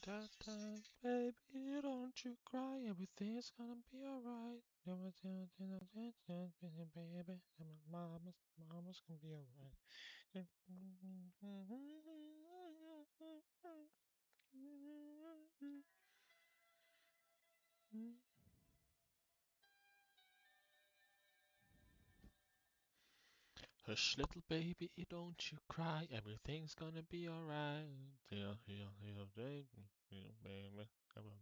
Baby, don't you cry, everything's gonna be alright. Baby, and my mama's gonna be alright. Hush, little baby, don't you cry. Everything's gonna be alright. Yeah, yeah, yeah, baby, yeah, baby.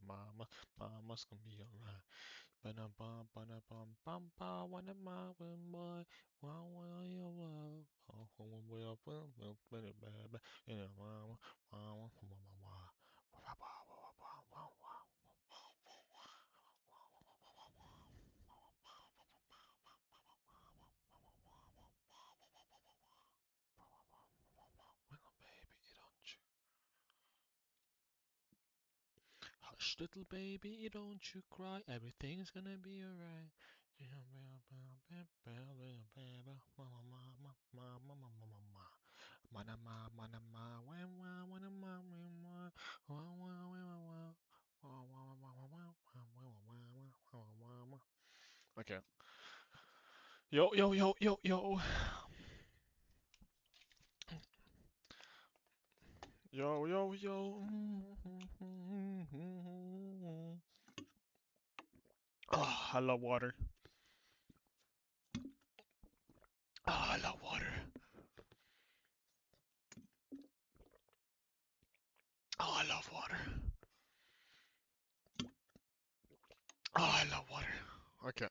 Mama's gonna be alright. Ba-da-bum, ba-da-bum, bum, ba, wanna when boy, wow, wow, yeah, wow. Oh, baby, yeah, wow, wow, wow, baby, don't you hush, little baby, don't you cry. Everything's gonna be alright. Okay. Yo, yo, yo, yo, yo. Yo, yo, yo. Oh, I love water. Oh, I love water. Oh, I love water. Oh, I love water. Okay.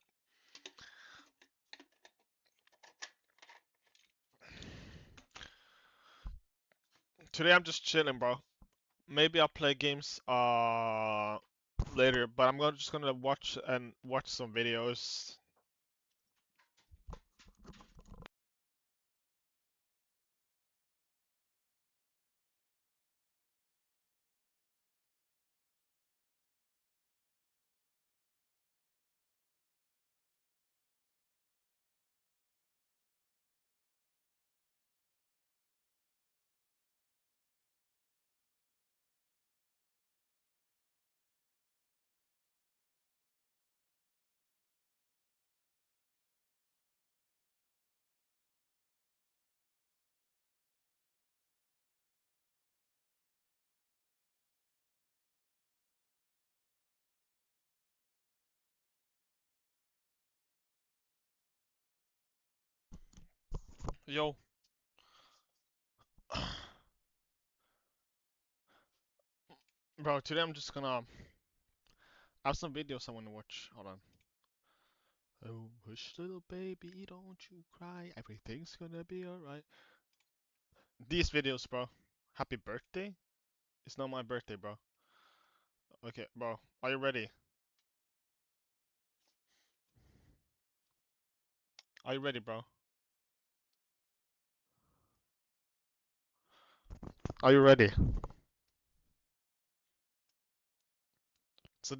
Today I'm just chilling, bro. Maybe I'll play games later, but just gonna watch some videos. Yo. Bro, today I'm just gonna have some videos I wanna watch. Hold on. Oh, hush, little baby, don't you cry. Everything's gonna be alright. These videos, bro. Happy birthday? It's not my birthday, bro. Okay, bro. Are you ready? Are you ready, bro? Are you ready? So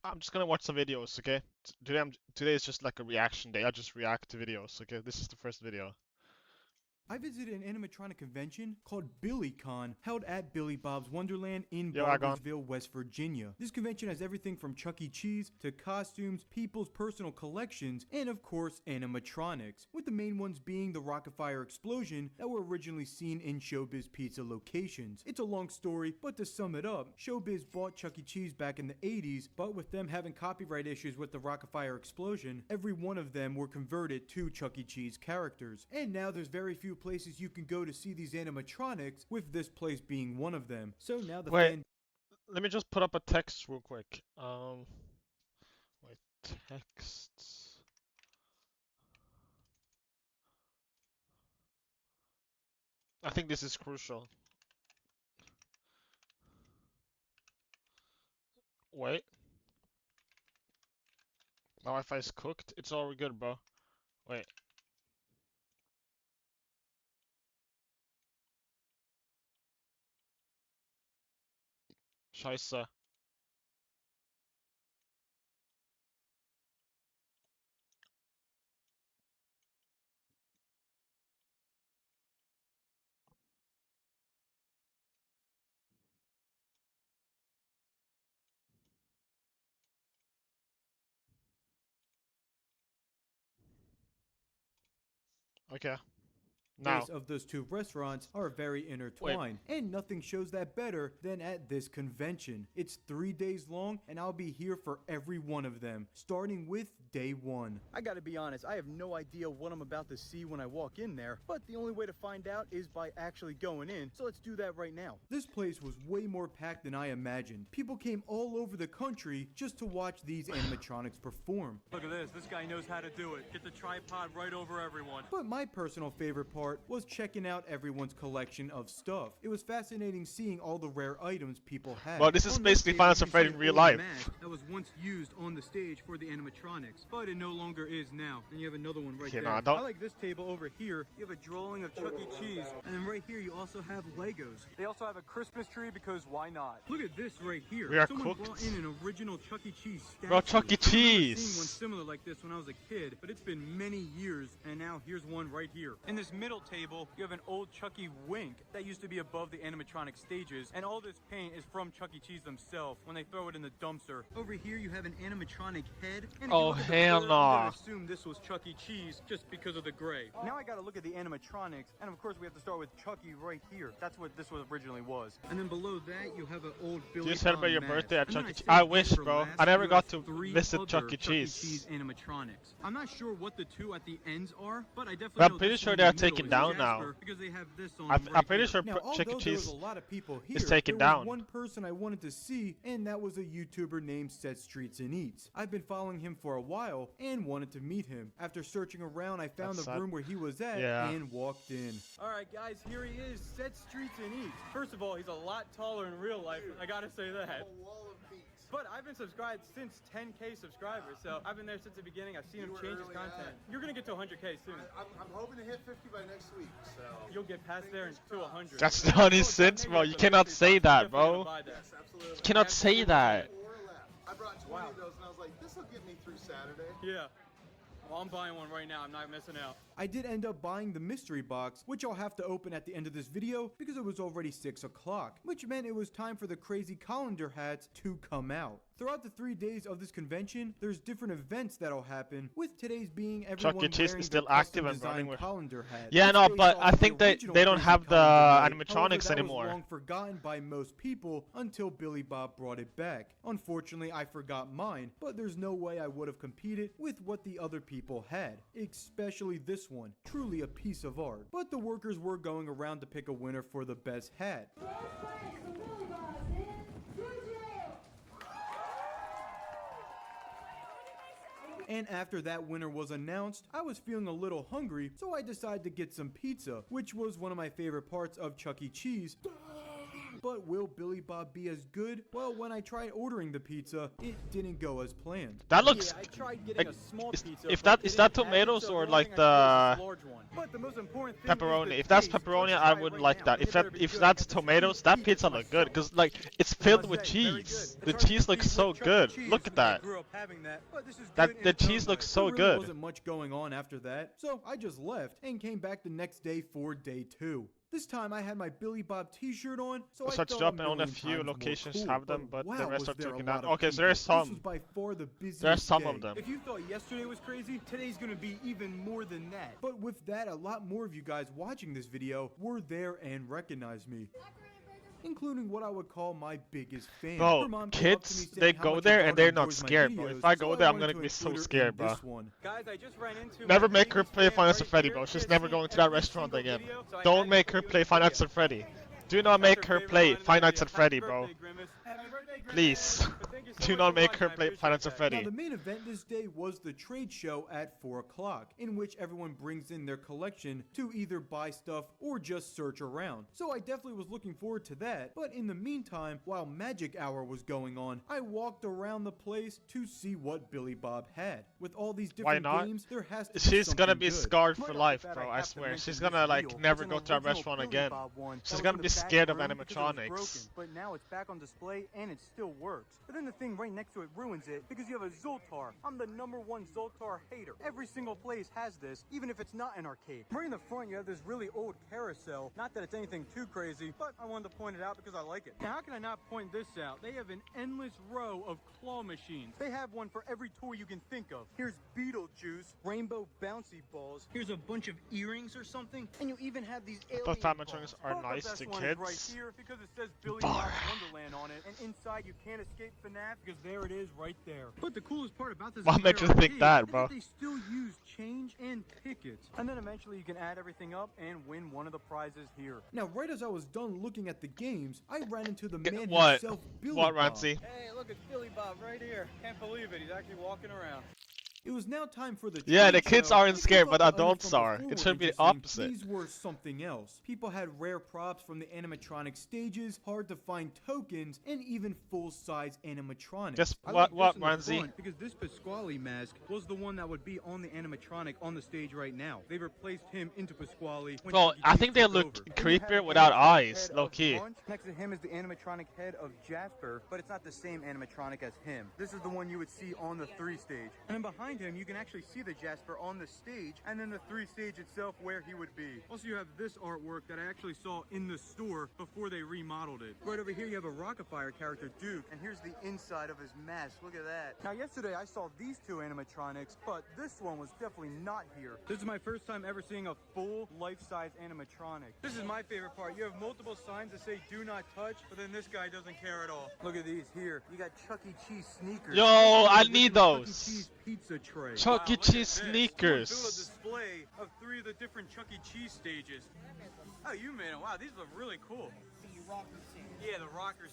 I'm just gonna watch some videos, okay? Today is just like a reaction day. I just react to videos, okay? This is the first video. I visited an animatronic convention called BillyCon, held at Billy Bob's Wonderland in Yo, Agon. Barboursville, West Virginia. This convention has everything from Chuck E. Cheese to costumes, people's personal collections, and of course, animatronics, with the main ones being the Rockafire explosion that were originally seen in Showbiz Pizza locations. It's a long story, but to sum it up, Showbiz bought Chuck E. Cheese back in the 80s, but with them having copyright issues with the Rockafire explosion, every one of them were converted to Chuck E. Cheese characters. And now there's very few places you can go to see these animatronics, with this place being one of them. So now the Wait, fan let me just put up a text real quick. Wait, text. I think this is crucial. Wait, my Wi-Fi is cooked. It's already good, bro. Wait, Scheisse. Okay. Now. Base of those two restaurants are very intertwined, and nothing shows that better than at this convention. It's 3 days long, and I'll be here for every one of them, starting with day 1. I gotta be honest, I have no idea what I'm about to see when I walk in there, but the only way to find out is by actually going in, so let's do that right now. This place was way more packed than I imagined. People came all over the country just to watch these animatronics perform. Look at this guy knows how to do it. Get the tripod right over everyone. But my personal favorite part was checking out everyone's collection of stuff. It was fascinating seeing all the rare items people had. Well, this is basically Final Fantasy in real life. That was once used on the stage for the animatronics, but it no longer is now. And you have another one right there. I like this table over here. You have a drawing of Chuck E. Cheese, and then right here you also have Legos. They also have a Christmas tree because why not? Look at this right here. We are Someone cooked. brought in an original Chuck E. Cheese statue. Bro, Chuck E. I remember Cheese. seeing one similar like this when I was a kid, but it's been many years, and now here's one right here. In this middle table, you have an old Chucky Wink that used to be above the animatronic stages, and all this paint is from Chuck E. Cheese themselves when they throw it in the dumpster. Over here you have an animatronic head. And Oh, hell no! no. I assume this was Chuck E. Cheese just because of the gray. Now I gotta look at the animatronics, and of course we have to start with Chucky right here. That's what this was originally was. And then below that you have an old Billy. Do you celebrate your Bob birthday at mask. Chuck E. And Cheese? then I saved wish, this for bro. last. I never You got have to 3 visit other Chuck E. Cheese. Cheese animatronics. I'm not sure what the two at the ends are, but I definitely But I'm know pretty this sure one they're in the middle taken is down now. Jasper, because they have this on I'm right pretty here. sure Now, Chuck E. although there Cheese was a lot of people here, is taken there was down. one person I wanted to see, and that was a YouTuber named Set Streets and Eats. I've been following him for a while and wanted to meet him. After searching around, I found That's the sad. room where he was at Yeah. and walked in. Alright guys, here he is, Set Streets and Eats. First of all, he's a lot taller in real life, I gotta say that. But I've been subscribed since 10K subscribers, so I've been there since the beginning. I've seen him change his content. You're gonna get to 100K soon. I'm hoping to hit 50 by next week, so. You'll get past there and to 100. That's not any sense, bro. You cannot say that, bro. Yes, absolutely. You cannot say that. 4 left. I brought 20 of those and I was like, this will get me through Saturday. Yeah. Well, I'm buying one right now. I'm not missing out. I did end up buying the mystery box, which I'll have to open at the end of this video because it was already 6 o'clock, which meant it was time for the crazy colander hats to come out. Throughout the 3 days of this convention, there's different events that'll happen, with today's being everyone Chuck E. Cheese wearing is still their active and custom-designed running with. colander hat. Yeah, It's no, based but off I the think they original don't crazy have the colander night. However, animatronics that anymore. was long forgotten by most people until Billy Bob brought it back. Unfortunately, I forgot mine, but there's no way I would have competed with what the other people had, especially this one. Truly a piece of art. But the workers were going around to pick a winner for the best hat. And after that winner was announced, I was feeling a little hungry, so I decided to get some pizza, which was one of my favorite parts of Chuck E. Cheese. But will Billy Bob be as good? Well, when I tried ordering the pizza, it didn't go as planned. That looks. Yeah, I tried getting like, a small is- pizza, if but that they is that didn't have it, tomatoes so or the like only thing I chose the was this large one. But the most important thing is the pepperoni? If that's taste. pepperoni, Let's I try it would right like now, that. and If it that better be if good, that's because tomatoes, I that can pizza eat it look good. myself. Cause like it's filled with Must say, very cheese. good. The It's hard cheese to looks beat so with Chuck E. good. Cheese Look at because I that. grew up having that, but this is That good in the its own cheese looks right. so There really good. wasn't much going on after that, so I just left and came back the next day for day 2. This time I had my Billy Bob t-shirt on, so I Such felt job a and only a million few times more locations cool. have them, but the wow, rest was are there a taken lot down. of Okay, so people. there's some. This was by far the busiest There's some day. of them. If you thought yesterday was crazy, today's gonna be even more than that. But with that, a lot more of you guys watching this video were there and recognized me, including what I would call my biggest fan. Bro, Her mom came up to me kids, saying they how go much there her and they're daughter not enjoys my scared, bro. videos, If I so go there, I'm wanted gonna to be so include her in scared, bro. this one. Guys, I just ran into Never my make her biggest play fan Five Nights right at Freddy, here. bro. She She's has never seen going to that every restaurant single again. video, so I Don't had make to her do play it Five again. Nights at Freddy. Do not That's make her her favorite play line of Five the Nights video. at Freddy, Happy bro. birthday, Grimace. Happy birthday, Grimace. Please. But thank you so Do much not for make watching. her I play appreciate Five Nights at that. Freddy. Now, the main event this day was the trade show at 4 o'clock, in which everyone brings in their collection to either buy stuff or just search around. So I definitely was looking forward to that, but in the meantime, while Magic Hour was going on, I walked around the place to see what Billy Bob had. With all these Why different not? games, there has to be She's gonna something be good. scarred for Right off life, the bat, bro. I I have to swear. mention She's this gonna like wheel. never It's go an to that original restaurant Billy again. Bob one She's that was gonna in be the back scared of room because it was broken, animatronics. but now it's back on display and it still works. But then the thing thing right next to it ruins it because you have a Zoltar. I'm the #1 Zoltar hater. Every single place has this, even if it's not an arcade. Right in the front, you have this really old carousel. Not that it's anything too crazy, but I wanted to point it out because I like it. Now, how can I not point this out? They have an endless row of claw machines. They have one for every toy you can think of. Here's Beetlejuice, rainbow bouncy balls. Here's a bunch of earrings or something, and you even have these alien thought Family balls. Trunks are But nice the best to one is right kids. here because it says Billy Bob's Wonderland on it, and inside you can't escape FNAF because there it is right there. But the coolest part about this Why entire made you think arcade that, is bro? they still use change and tickets, and then eventually you can add everything up and win one of the prizes here. Now, right as I was done looking at the games, I ran into the man What? himself, Billy What, Bob. Rancy? Hey, look, it's Billy Bob right here. Can't believe it. He's actually walking around. It was now time for the Yeah, the trade kids show. aren't If you scared, thought but the items adults from are. before It were should be the interesting, opposite. These were something else. People had rare props from the animatronic stages, hard to find tokens, and even full-size animatronics. Guess I what, like this in the Rancy? front because this Pasquale mask was the one that would be on the animatronic on the stage right now. They replaced him into Pasquale. when Well, Chuck E. I Cheese think they took looked over. Then you have creepier the without animatronic eyes, head low of key. Munch. Next to him is the animatronic head of Jasper, but it's not the same animatronic as him. This is the one you would see on the 3 stage. And then behind him, you can actually see the Jasper on the stage, and then the 3 stage itself where he would be. Also, you have this artwork that I actually saw in the store before they remodeled it. Right over here, you have a Rockafire character, Duke, and here's the inside of his mask. Look at that. Now, yesterday I saw these 2 animatronics, but this one was definitely not here. This is my first time ever seeing a full life-size animatronic. This is my favorite part. You have multiple signs that say "Do not touch," but then this guy doesn't care at all. Look at these here. You got Chuck E. Cheese sneakers. Yo, I need Chuck E. those. Cheese pizza tray. Chuck E. Wow, look at Cheese this. Someone sneakers. built a display of 3 of the different Chuck E. Cheese stages. Oh, you made it. Wow, these look really cool. Yeah, the rockers.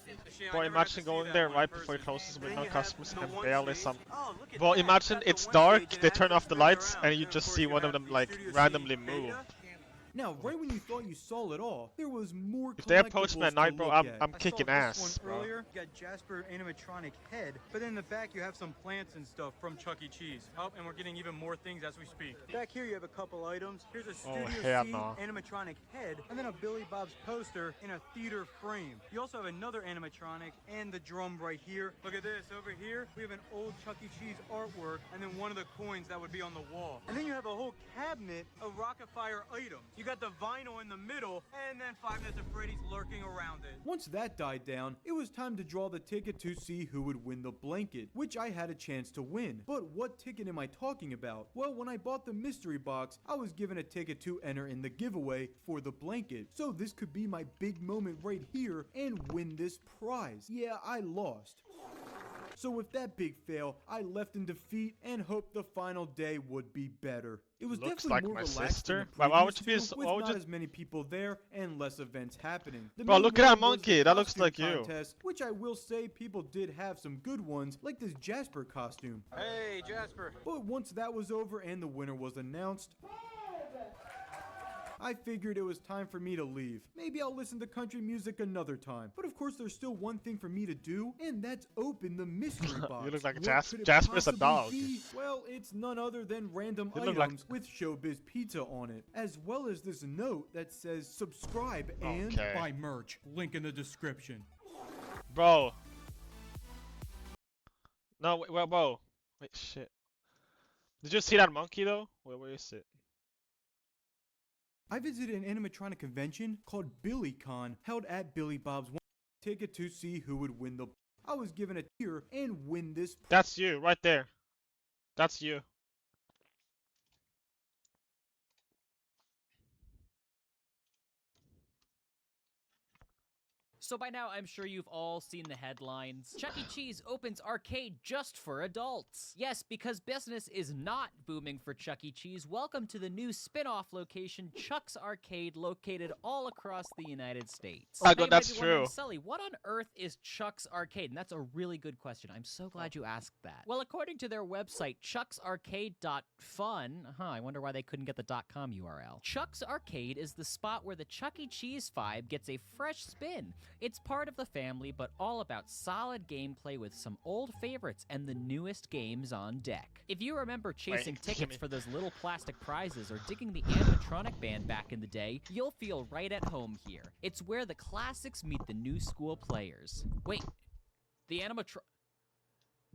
Bro, imagine going there right before it closes with no customers and barely some. Oh, look at Well, that. imagine That's the it's one dark, stage, and they it turn has off to the spin lights, around. and you of just course, see you one of have them the like Studio C randomly Beta. move. Now, right when you thought you saw it all, there was more If they approach me collectibles at night, to bro, look I'm at. I'm kicking I saw ass, this one bro. earlier. You got Jasper animatronic head, but in the back you have some plants and stuff from Chuck E. Cheese. Oh, and we're getting even more things as we speak. Back here you have a couple items. Here's a Studio hell C no. animatronic head, and then a Billy Bob's poster in a theater frame. You also have another animatronic and the drum right here. Look at this. Over here we have an old Chuck E. Cheese artwork, and then one of the coins that would be on the wall. And then you have a whole cabinet of Rockafire items. You got the vinyl in the middle, and then 5 Nights at Freddy's lurking around it. Once that died down, it was time to draw the ticket to see who would win the blanket, which I had a chance to win. But what ticket am I talking about? Well, when I bought the mystery box, I was given a ticket to enter in the giveaway for the blanket. So this could be my big moment right here and win this prize. Yeah, I lost. So with that big fail, I left in defeat and hoped the final day would be better. It was Looks definitely like more my relaxed sister. than the Why would previous you be two, with why would not you- as many people there and less events happening. The Bro, main look at that one was monkey. the That looks costume like you. contest, which I will say people did have some good ones, like this Jasper costume. Hey, Jasper. But once that was over and the winner was announced, I figured it was time for me to leave. Maybe I'll listen to country music another time. But of course, there's still one thing for me to do, and that's open the mystery box. You look like What Jasper. could it Jasper's a possibly dog. be? Well, it's none other than random You look like- items with Showbiz Pizza on it, as well as this note that says subscribe and Okay. buy merch. Link in the description. Bro. No, wait, well, bro. Wait, shit. Did you see that monkey though? Where is it? I visited an animatronic convention called BillyCon, held at Billy Bob's ticket to see who would win the. I was given a tier and win this. That's you, right there. That's you. So by now, I'm sure you've all seen the headlines. Chuck E. Cheese opens arcade just for adults. Yes, because business is not booming for Chuck E. Cheese, welcome to the new spin-off location, Chuck's Arcade, located all across the United States. I Now, go- you might that's be wondering, true. Sully, what on earth is Chuck's Arcade? And that's a really good question. I'm so glad you asked that. Well, according to their website, chucksarcade.fun, I wonder why they couldn't get the .com URL. Chuck's Arcade is the spot where the Chuck E. Cheese vibe gets a fresh spin. It's part of the family, but all about solid gameplay with some old favorites and the newest games on deck. If you remember chasing Wait, tickets gimme. for those little plastic prizes or digging the animatronic band back in the day, you'll feel right at home here. It's where the classics meet the new school players. Wait, the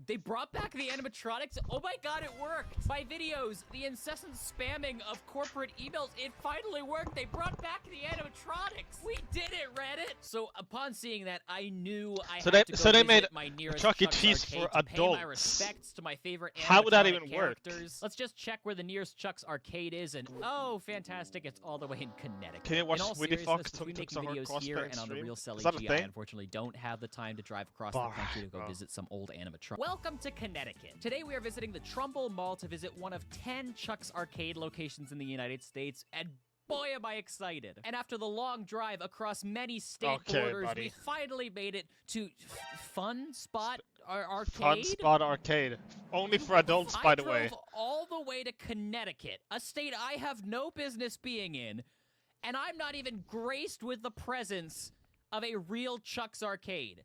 They brought back the animatronics? Oh my god, it worked! My videos, the incessant spamming of corporate emails, it finally worked! They brought back the animatronics! We did it, Reddit! So upon seeing that, I knew I had to go visit made my nearest Chuck E. Chuck's Cheese Arcade for to pay my adults. respects to my favorite animatronic How would that even work? characters. Let's just check where the nearest Chuck's Arcade is, and oh, fantastic, it's all the way in Connecticut. Can you watch in all Sweetie Fox seriousness, between Tuk Tuk's making videos here cosplay and on the stream? Real Is that a Selly, I thing? unfortunately don't have the time to drive across the Fuck, country to go bro. visit some old animatronics. Welcome to Connecticut. Today we are visiting the Trumbull Mall to visit one of 10 Chuck's Arcade locations in the United States, and boy am I excited. And after the long drive across many state Okay, borders, buddy. we finally made it to Fun Spot Arcade? Fun Spot Arcade. Only for adults, by the way. I drove all the way to Connecticut, a state I have no business being in, and I'm not even graced with the presence of a real Chuck's Arcade.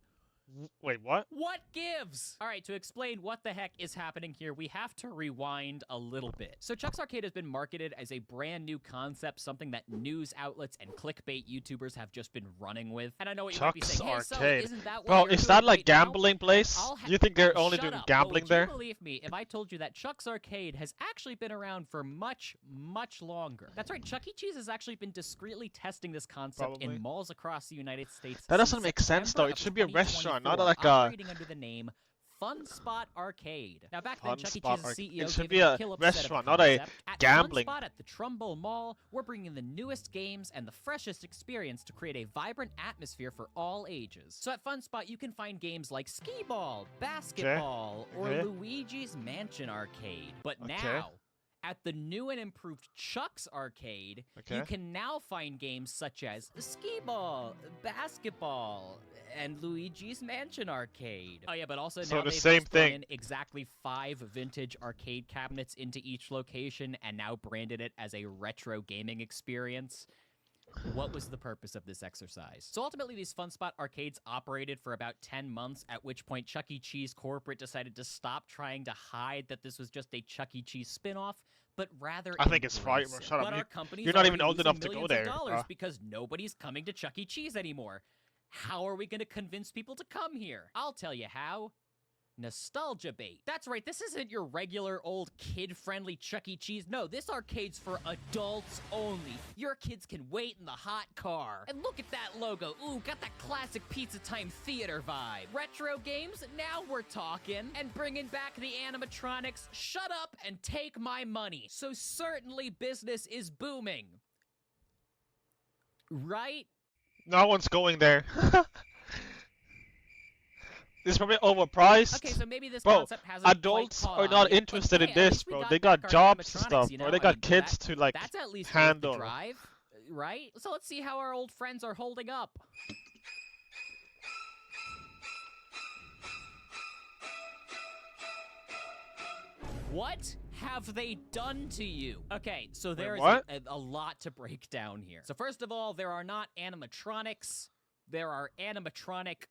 Wait, what? What gives? All right, to explain what the heck is happening here, we have to rewind a little bit. So Chuck's Arcade has been marketed as a brand new concept, something that news outlets and clickbait YouTubers have just been running with. And I know what you might be Chuck's saying, hey, so Arcade. isn't that what Bro, you're is doing that like right now? gambling place? Do you think they're only Shut doing up. gambling Would there? you believe me if I told you that Chuck's Arcade has actually been around for much, much longer? That's right, Chuck E. Cheese has actually been discreetly testing this concept Probably. in malls across the United States. That doesn't since make sense, though. September It should be a of restaurant, not 2024, like a operating under the name Fun Spot Arcade. Now back then, Fun Chuck E. Spot Cheese's Arcade. CEO It should gave be a a kill upset of restaurant, the not a concept. At gambling. Fun Spot at the Trumbull Mall, we're bringing the newest games and the freshest experience to create a vibrant atmosphere for all ages. So at Fun Spot, you can find games like skee ball, basketball, or Okay. Luigi's Mansion Arcade. But Okay. now, at the new and improved Chuck's Arcade, you Okay. can now find games such as skee ball, basketball, and Luigi's Mansion Arcade. Oh yeah, but also So now the they've same just thrown thing. in exactly 5 vintage arcade cabinets into each location and now branded it as a retro gaming experience. What was the purpose of this exercise? So ultimately, these Fun Spot arcades operated for about 10 months, at which point Chuck E. Cheese corporate decided to stop trying to hide that this was just a Chuck E. Cheese spin-off, but rather I think it's embrace fine, bro. it. Shut up. But You- our company's you're not even already old losing enough to go millions there, of dollars bro. because nobody's coming to Chuck E. Cheese anymore. How are we going to convince people to come here? I'll tell you how. Nostalgia bait. That's right, this isn't your regular old kid-friendly Chuck E. Cheese. No, this arcade's for adults only. Your kids can wait in the hot car. And look at that logo. Ooh, got that classic Pizza Time theater vibe. Retro games? Now we're talking. And bringing back the animatronics? Shut up and take my money. So certainly business is booming. Right? No one's going there. It's probably overpriced. Okay, so maybe this Bro, concept hasn't adults quite caught are on not yet, interested but in hey, at this, least we bro. got They back got our jobs and animatronics, stuff, you bro. know? They I got mean, kids to like that's at least handle. worth the drive, right? So let's see how our old friends are holding up. What have they done to you? Okay, so there is what? a lot to break down here. So first of all, there are not animatronics. There are animatronic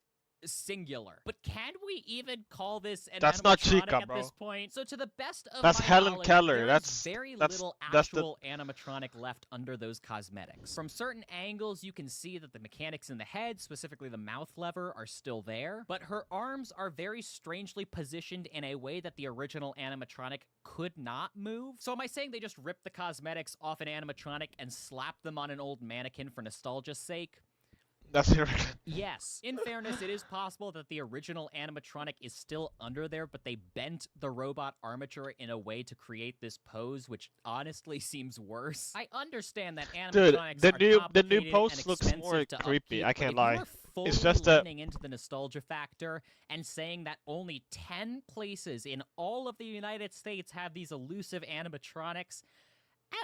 singular. But can we even call this an That's not animatronic Chica, at bro. this point? So to the best of That's my Helen knowledge, Keller. there is That's- very that's- little that's the- actual animatronic left under those cosmetics. From certain angles, you can see that the mechanics in the head, specifically the mouth lever, are still there, but her arms are very strangely positioned in a way that the original animatronic could not move. So am I saying they just ripped the cosmetics off an animatronic and slapped them on an old mannequin for nostalgia's sake? That's here. Yes. In fairness, it is possible that the original animatronic is still under there, but they bent the robot armature in a way to create this pose, which honestly seems worse. I understand that Dude, animatronics the are new complicated pose and looks expensive more to creepy, upkeep, I can't but if lie. you are fully It's just a- leaning into the nostalgia factor and saying that only 10 places in all of the United States have these elusive animatronics,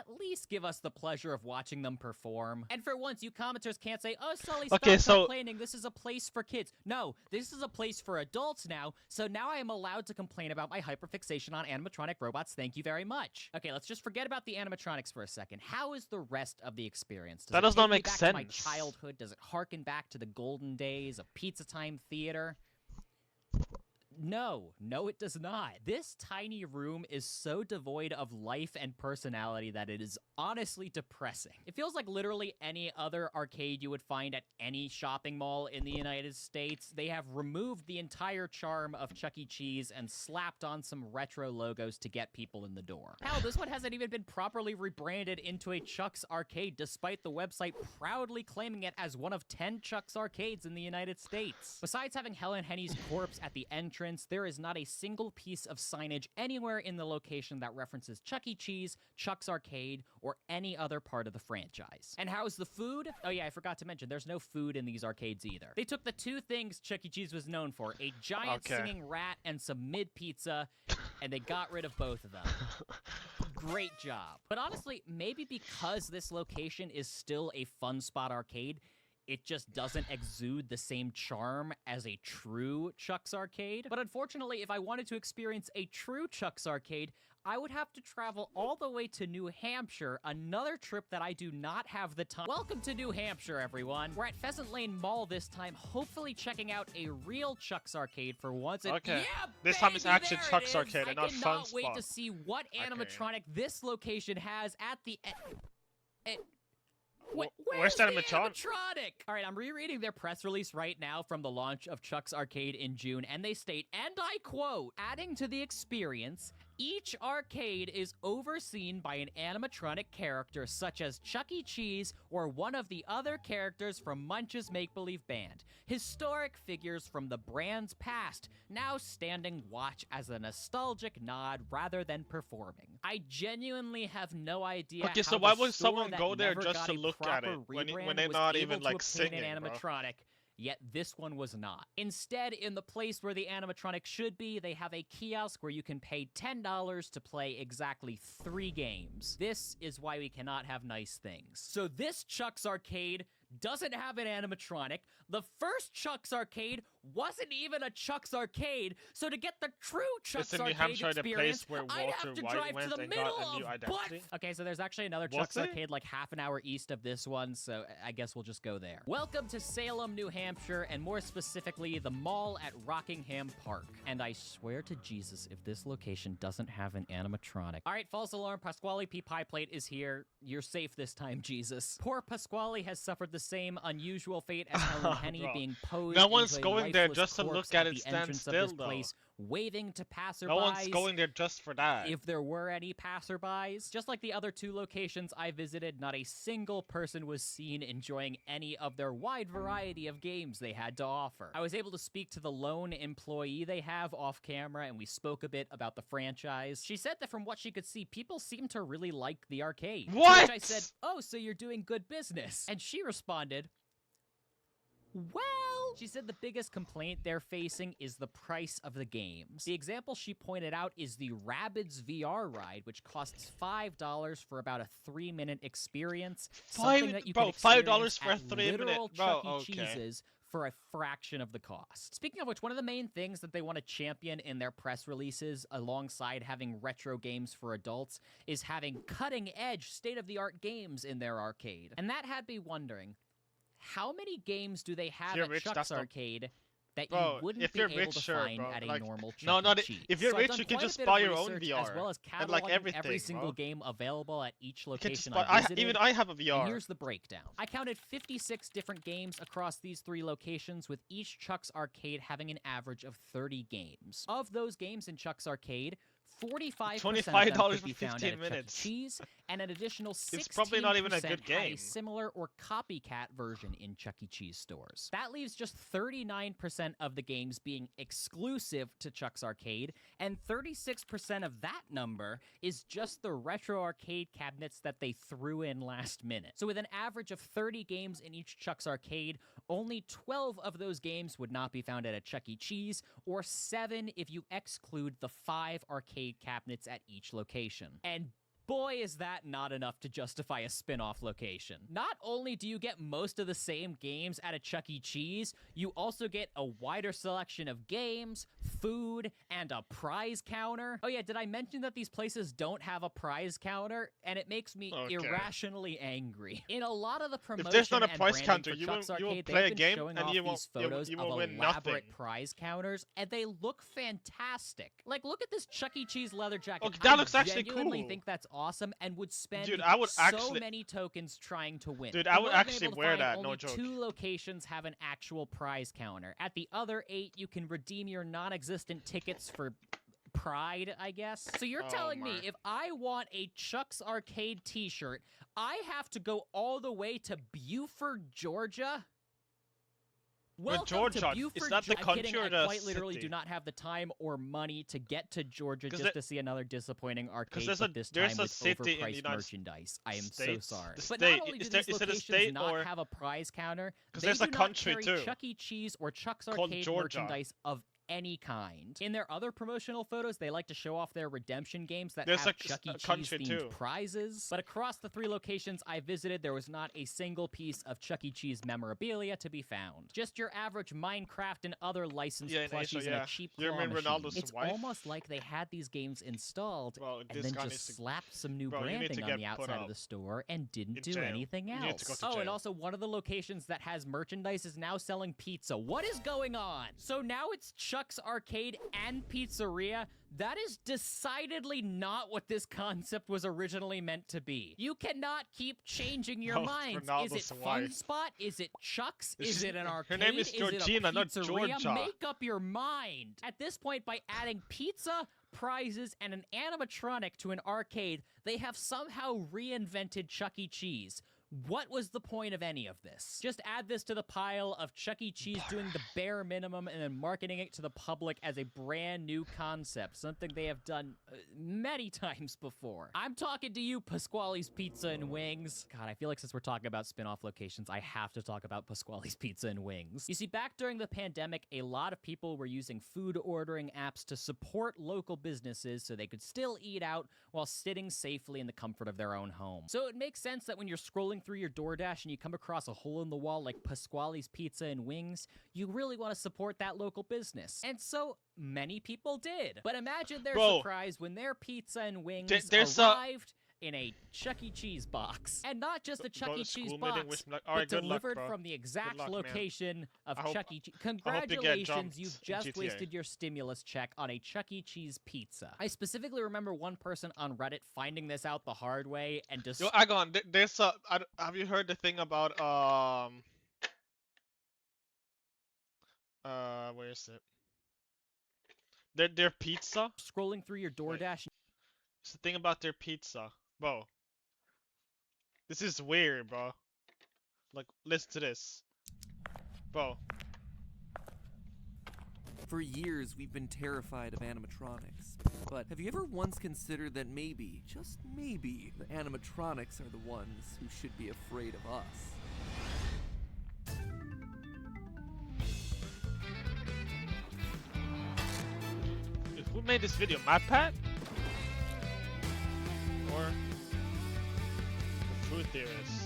at least give us the pleasure of watching them perform. And for once, you commenters can't say, oh, Sully, stop Okay, so- complaining, this is a place for kids. No, this is a place for adults now, so now I am allowed to complain about my hyperfixation on animatronic robots. Thank you very much. Okay, let's just forget about the animatronics for a second. How is the rest of the experience? That it does not take me make back to my sense. childhood? Does it harken back to the golden days of Pizza Time theater? No, it does not. This tiny room is so devoid of life and personality that it is honestly depressing. It feels like literally any other arcade you would find at any shopping mall in the United States. They have removed the entire charm of Chuck E. Cheese and slapped on some retro logos to get people in the door. Hell, this one hasn't even been properly rebranded into a Chuck's Arcade, despite the website proudly claiming it as one of 10 Chuck's Arcades in the United States. Besides having Helen Henny's corpse at the entrance, there is not a single piece of signage anywhere in the location that references Chuck E. Cheese, Chuck's Arcade, or any other part of the franchise. And how's the food? Oh yeah, I forgot to mention, there's no food in these arcades either. They took the two things Chuck E. Cheese was known for, a giant singing rat and some mid-pizza, and they got rid of both of them. Great job. But honestly, maybe because this location is still a fun spot arcade, it just doesn't exude the same charm as a true Chuck's Arcade. But unfortunately, if I wanted to experience a true Chuck's Arcade, I would have to travel all the way to New Hampshire, another trip that I do not have the time. Welcome to New Hampshire, everyone. We're at Pheasant Lane Mall this time, hopefully checking out a real Chuck's Arcade for once. And Okay. yeah, This time it's baby, actually there it Chuck's is. Arcade and not Fun I cannot wait Spot. to see what animatronic this location has at the end. Where's that the animatronic? animatronic? All right, I'm rereading their press release right now from the launch of Chuck's Arcade in June, and they state, and I quote, adding to the experience, each arcade is overseen by an animatronic character such as Chuck E. Cheese or one of the other characters from Munch's Make-Believe Band. Historic figures from the brand's past, now standing watch as a nostalgic nod rather than performing. I genuinely have no idea Okay, so how why the would store someone that go there never just got to a look at proper it when rebrand they're was not able even to like obtain singing, an bro? animatronic? Yet this one was not. Instead, in the place where the animatronic should be, they have a kiosk where you can pay $10 to play exactly 3 games. This is why we cannot have nice things. So this Chuck's Arcade doesn't have an animatronic. The first Chuck's Arcade wasn't even a Chuck's Arcade, so to get the true Chuck's Isn't New Arcade Hampshire the experience, place where I'd Walter have to White drive to went the and middle got a new of identity? Okay, so there's actually another Was Chuck's it? Arcade like half an hour east of this one, so I guess we'll just go there. Welcome to Salem, New Hampshire, and more specifically, the mall at Rockingham Park. And I swear to Jesus, if this location doesn't have an animatronic. All right, false alarm, Pasquale P. Pie Plate is here. You're safe this time, Jesus. Poor Pasquale has suffered the same unusual fate as Helen Henny, Bro. being posed No one's into a going there lifeless just to corpse look at at it the stand entrance still, of this place, waving to passersby. No one's going there just for that. If there were any passerbys, just like the other 2 locations I visited, not a single person was seen enjoying any of their wide variety of games they had to offer. I was able to speak to the lone employee they have off camera, and we spoke a bit about the franchise. She said that from what she could see, people seem to really like the arcade. To What? which I said, oh, so you're doing good business. And she responded, well, she said the biggest complaint they're facing is the price of the games. The example she pointed out is the Rabbids VR ride, which costs $5 for about a 3-minute experience. Something that you Bro, can $5 experience for a at 3-minute. literal Bro, Chuck E. okay. Cheese's for a fraction of the cost. Speaking of which, one of the main things that they want to champion in their press releases, alongside having retro games for adults, is having cutting-edge, state-of-the-art games in their arcade. And that had me wondering, how many games do they have you're at rich, Chuck's that's not- Arcade that Bro, you wouldn't if be you're able rich, to sure, find bro. at a Like, normal Chuck no, E. not Cheese? if you're So I've rich, done you can quite a just bit buy of your own research, VR as well as and, like, cataloging every everything, single bro. game available at each You can location just buy, I visited. even I have a And VR. here's the breakdown. I counted 56 different games across these 3 locations, with each Chuck's Arcade having an average of 30 games. Of those games in Chuck's Arcade, 45% of them $25 could for be found at 15 a Chuck E. minutes. Cheese, and an additional 16% It's probably not even a good had game. a similar or copycat version in Chuck E. Cheese stores. That leaves just 39% of the games being exclusive to Chuck's Arcade, and 36% of that number is just the retro arcade cabinets that they threw in last minute. So with an average of 30 games in each Chuck's Arcade, only 12 of those games would not be found at a Chuck E. Cheese, or 7 if you exclude the 5 arcade cabinets at each location. And boy, is that not enough to justify a spin-off location. Not only do you get most of the same games at a Chuck E. Cheese, you also get a wider selection of games, food, and a prize counter. Oh yeah, did I mention that these places don't have a prize counter? And it makes me irrationally angry. In a lot of the promotion if there's not a and prize branding counter, for you Chuck's won't Arcade, play a they've been game showing and off you these won't photos you of won't win elaborate nothing. prize counters, and they look fantastic. Like, look at this Chuck E. Cheese leather jacket. Okay, that I looks actually genuinely cool. think that's awesome and would spend Dude, I would so actually- many tokens trying to win. Dude, You I would will have been actually able to wear find that, only no joke. 2 locations have an actual prize counter. At the other 8, you can redeem your non-existent tickets for pride, I guess. So you're telling me if I want a Chuck's Arcade t-shirt, I have to go all the way to Buford, Georgia? Welcome Georgia, to Buford, is that the I'm country kidding, or I the quite literally city? do not have the time or money to get to Georgia 'Cause just to see another disappointing arcade, there's but a- this there's time a with city in the overpriced United merchandise. I am States? so sorry. The But state- not only do is there- these is it a locations state not or- have a prize counter, 'Cause they there's do a not country carry too, Chuck E. Cheese or Chuck's called Arcade Georgia. merchandise of any kind. In their other promotional photos, they like to show off their redemption games that There's have a Chuck E. country Cheese themed too. prizes. But across the 3 locations I visited, there was not a single piece of Chuck E. Cheese memorabilia to be found. Just your average Minecraft and other licensed Yeah, in Asia, plushies and yeah. a cheap You claw remember machine. Ronaldo's It's wife? almost like they had these games installed Well, and this then guy just needs to- slapped some new Bro, you need to branding on get the put outside of up the store and didn't in do jail. anything You else. need to go to Oh, and jail. also one of the locations that has merchandise is now selling pizza. What is going on? So now it's Chuck's Arcade and Pizzeria? That is decidedly not what this concept was originally meant to be. You cannot keep changing your No, minds. Is Ronaldo's it Fun wife. Spot? Is it Chuck's? This Is is- it an her arcade? name is it a Georgina, not pizzeria? Georgia. Make up your mind. At this point, by adding pizza, prizes, and an animatronic to an arcade, they have somehow reinvented Chuck E. Cheese. What was the point of any of this? Just add this to the pile of Chuck E. Cheese doing the bare minimum and then marketing it to the public as a brand new concept, something they have done many times before. I'm talking to you, Pasquale's Pizza and Wings. God, I feel like since we're talking about spin-off locations, I have to talk about Pasquale's Pizza and Wings. You see, back during the pandemic, a lot of people were using food ordering apps to support local businesses so they could still eat out while sitting safely in the comfort of their own home. So it makes sense that when you're scrolling through your DoorDash and you come across a hole in the wall like Pasquale's Pizza and Wings, you really want to support that local business. And so many people did. But imagine their Bro, surprise when their pizza and wings there's arrived in a Chuck E. Cheese box. And not just a Chuck Go E. to Cheese school box, meeting, wish me luck. Alright, but good luck, delivered bro. from the exact luck, man. location of I hope- Chuck E. Cheese. I hope you get Congratulations, jumped you've in just GTA. wasted your stimulus check on a Chuck E. Cheese pizza. I specifically remember one person on Reddit finding this out the hard way and just Yo, hang on. There's a. Have you heard the thing about where is it? Their pizza. scrolling through your DoorDash. It's the thing about their pizza, bro. This is weird, bro. Like, listen to this, bro. For years, we've been terrified of animatronics. But have you ever once considered that maybe, just maybe, the animatronics are the ones who should be afraid of us? Who made this video? MatPat? Or the food theorists?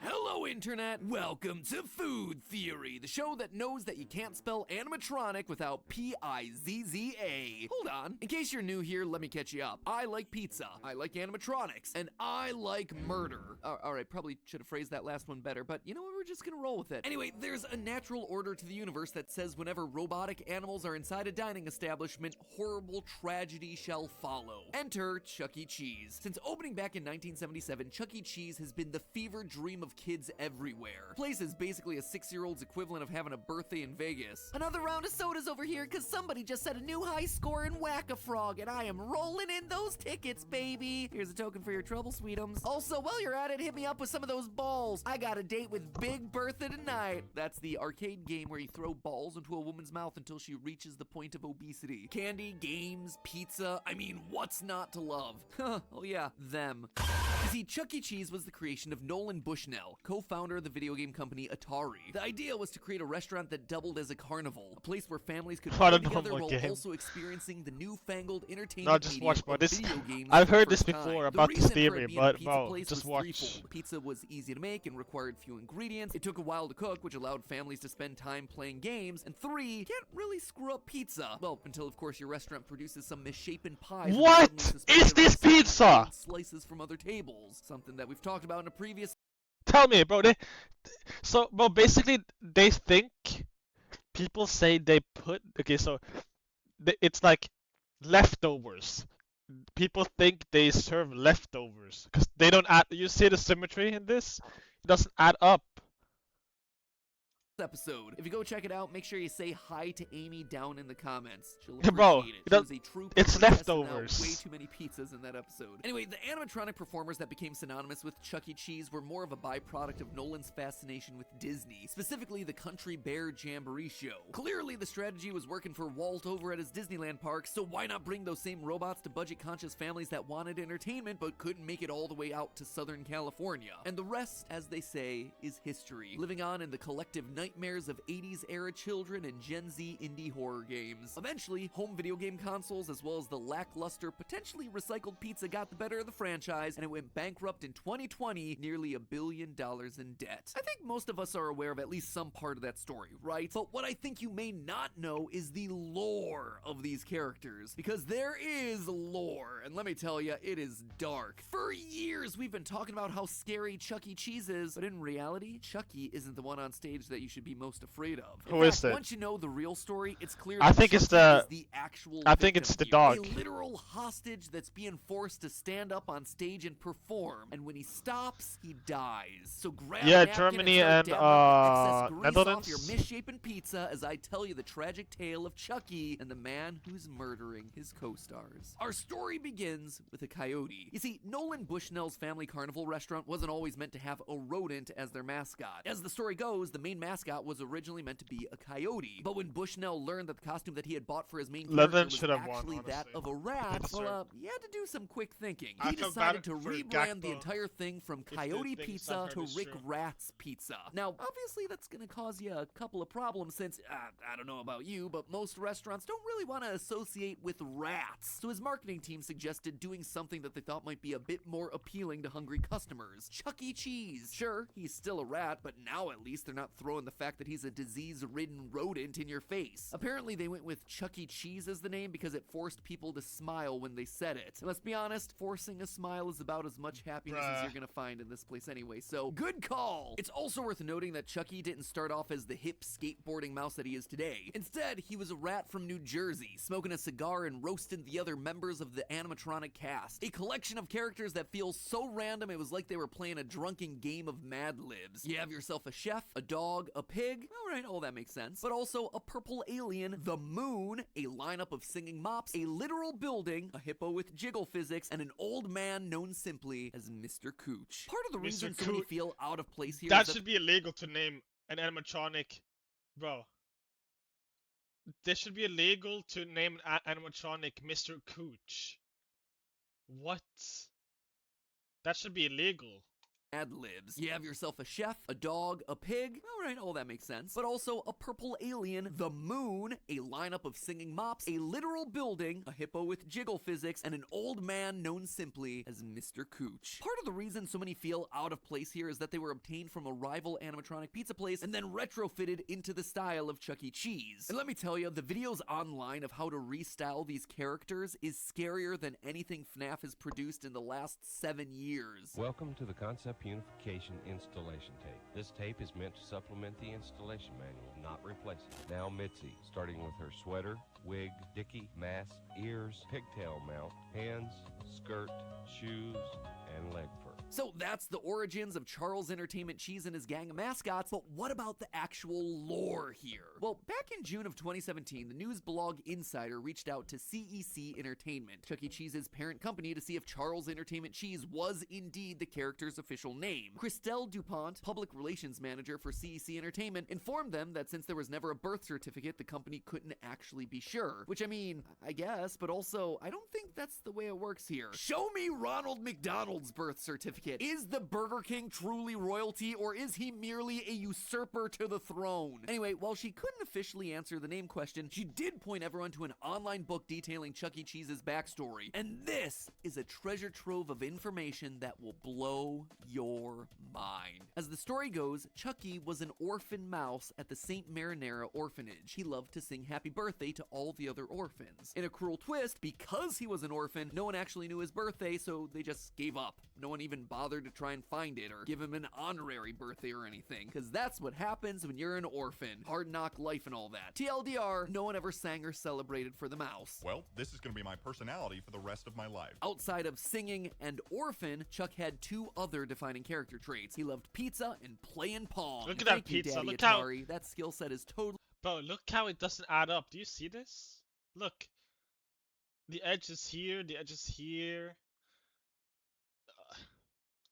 Hello, Internet! Welcome to Food Theory, the show that knows that you can't spell animatronic without P-I-Z-Z-A. Hold on. In case you're new here, let me catch you up. I like pizza, I like animatronics, and I like murder. Alright, probably should have phrased that last one better, but you know what? We're just gonna roll with it. Anyway, there's a natural order to the universe that says whenever robotic animals are inside a dining establishment, horrible tragedy shall follow. Enter Chuck E. Cheese. Since opening back in 1977, Chuck E. Cheese has been the fever dream of kids everywhere. The place is basically a 6-year-old's equivalent of having a birthday in Vegas. Another round of sodas over here, cause somebody just set a new high score in Whack-A-Frog, and I am rolling in those tickets, baby. Here's a token for your trouble, sweetums. Also, while you're at it, it, hit me up with some of those balls. I got a date with Big Bertha tonight. That's the arcade game where you throw balls into a woman's mouth until she reaches the point of obesity. Candy, games, pizza, I mean, what's not to love? Oh yeah, them. You see, Chuck E. Cheese was the creation of Nolan Bushnell, co-founder of the video game company Atari. The idea was to create a restaurant that doubled as a carnival, a place where families could What a come together normal while game. also experiencing the newfangled No, entertainment just medium watch, bro. of This video games I've for the heard this first time. before The about this reason for theory, it being a but pizza bro, place just was watch. threefold. Pizza was easy to make and required few ingredients. It took a while to cook, which allowed families to spend time playing games. And 3, you can't really screw up pizza. Well, until of course your restaurant produces some misshapen pies. What is this pizza? Slices from other tables. Something that we've talked about in a previous. Tell me, bro. So, bro, basically, they think people say they put. Okay, so it's like leftovers. People think they serve leftovers because they don't add. You see the symmetry in this? It doesn't add up. Episode. If you go check it out, make sure you say hi to Amy down in the comments. She'll Bro, appreciate it. She was a true it's person testing out leftovers. way too many pizzas in that episode. Anyway, the animatronic performers that became synonymous with Chuck E. Cheese were more of a byproduct of Nolan's fascination with Disney, specifically the Country Bear Jamboree show. Clearly, the strategy was working for Walt over at his Disneyland park, so why not bring those same robots to budget-conscious families that wanted entertainment but couldn't make it all the way out to Southern California? And the rest, as they say, is history, living on in the collective nightmares of 80s era children and Gen Z indie horror games. Eventually, home video game consoles as well as the lackluster, potentially recycled pizza got the better of the franchise, and it went bankrupt in 2020, nearly $1 billion in debt. I think most of us are aware of at least some part of that story, right? But what I think you may not know is the lore of these characters, because there is lore, and let me tell you, it is dark. For years, we've been talking about how scary Chuck E. Cheese is, but in reality, Chucky isn't the one on stage that you should be most afraid of. Who is it? Once you know the real story, it's clear I that think it's Chucky the- is the actual I think it's victim the here. dog. A literal hostage that's being forced to stand up on stage and perform, and when he stops, he dies. So grab Yeah, a napkin Germany and, and, start dabbing off the excess grease Netherlands. off your misshapen pizza as I tell you the tragic tale of Chucky and the man who's murdering his co-stars. Our story begins with a coyote. You see, Nolan Bushnell's Family Carnival restaurant wasn't always meant to have a rodent as their mascot. As the story goes, the main mascot was originally meant to be a coyote, but when Bushnell learned that the costume that he had bought for his main character Levin was should have won, actually that honestly. of a rat, He deserved. well, he had to do some quick thinking. I He feel decided bad to for rebrand the Gakpo entire thing from the Coyote things Pizza I've to heard is Rick true. Rat's Pizza. Now, obviously, that's going to cause you a couple of problems since, I don't know about you, but most restaurants don't really want to associate with rats. So his marketing team suggested doing something that they thought might be a bit more appealing to hungry customers. Chuck E. Cheese. Sure, he's still a rat, but now at least they're not throwing the fact that he's a disease-ridden rodent in your face. Apparently, they went with Chuck E. Cheese as the name because it forced people to smile when they said it. And let's be honest, forcing a smile is about as much happiness as Bruh. you're gonna find in this place anyway, so good call! It's also worth noting that Chucky didn't start off as the hip skateboarding mouse that he is today. Instead, he was a rat from New Jersey, smoking a cigar and roasting the other members of the animatronic cast. A collection of characters that feels so random it was like they were playing a drunken game of Mad Libs. You have yourself a chef, a dog, a pig, alright, all that makes sense, but also a purple alien, the moon, a lineup of singing mops, a literal building, a hippo with jiggle physics, and an old man known simply as Mr. Cooch. Part of the Mr. reason so many Cooch. feel out of place here That is should be illegal to name an animatronic, bro. This should be illegal to name an animatronic Mr. Cooch. What? That should be illegal. Mad Libs. You have yourself a chef, a dog, a pig, alright, all that makes sense, but also a purple alien, the moon, a lineup of singing mops, a literal building, a hippo with jiggle physics, and an old man known simply as Mr. Cooch. Part of the reason so many feel out of place here is that they were obtained from a rival animatronic pizza place and then retrofitted into the style of Chuck E. Cheese. And let me tell you, the videos online of how to restyle these characters is scarier than anything FNAF has produced in the last 7 years. Welcome to the Concept Unification Installation Tape. This tape is meant to supplement the installation manual, not replace it. Now Mitzi, starting with her sweater, wig, dicky, mask, ears, pigtail mount, hands, skirt, shoes, and leg fur. So that's the origins of Charles Entertainment Cheese and his gang of mascots, but what about the actual lore here? Well, back in June of 2017, the news blog Insider reached out to CEC Entertainment, Chuck E. Cheese's parent company, to see if Charles Entertainment Cheese was indeed the character's official name. Christelle DuPont, public relations manager for CEC Entertainment, informed them that since there was never a birth certificate, the company couldn't actually be sure. Which, I mean, I guess, but also, I don't think that's the way it works here. Show me Ronald McDonald's birth certificate. Is the Burger King truly royalty, or is he merely a usurper to the throne? Anyway, while she couldn't officially answer the name question, she did point everyone to an online book detailing Chuck E. Cheese's backstory. And this is a treasure trove of information that will blow your mind. As the story goes, Chucky was an orphan mouse at the St. Marinera orphanage. He loved to sing happy birthday to all the other orphans. In a cruel twist, because he was an orphan, no one actually knew his birthday, so they just gave up. No one even bothered to try and find it or give him an honorary birthday or anything, because that's what happens when you're an orphan. Hard knock life and all that. TLDR, no one ever sang or celebrated for the mouse. Well, this is going to be my personality for the rest of my life. Outside of singing and orphan, Chuck had two other defining character traits. He loved pizza and playing Pong. Look at Thank that you, pizza. Daddy Look how... Atari. That skill set is totally... Bro, look how it doesn't add up. Do you see this? Look. The edge is here, the edge is here.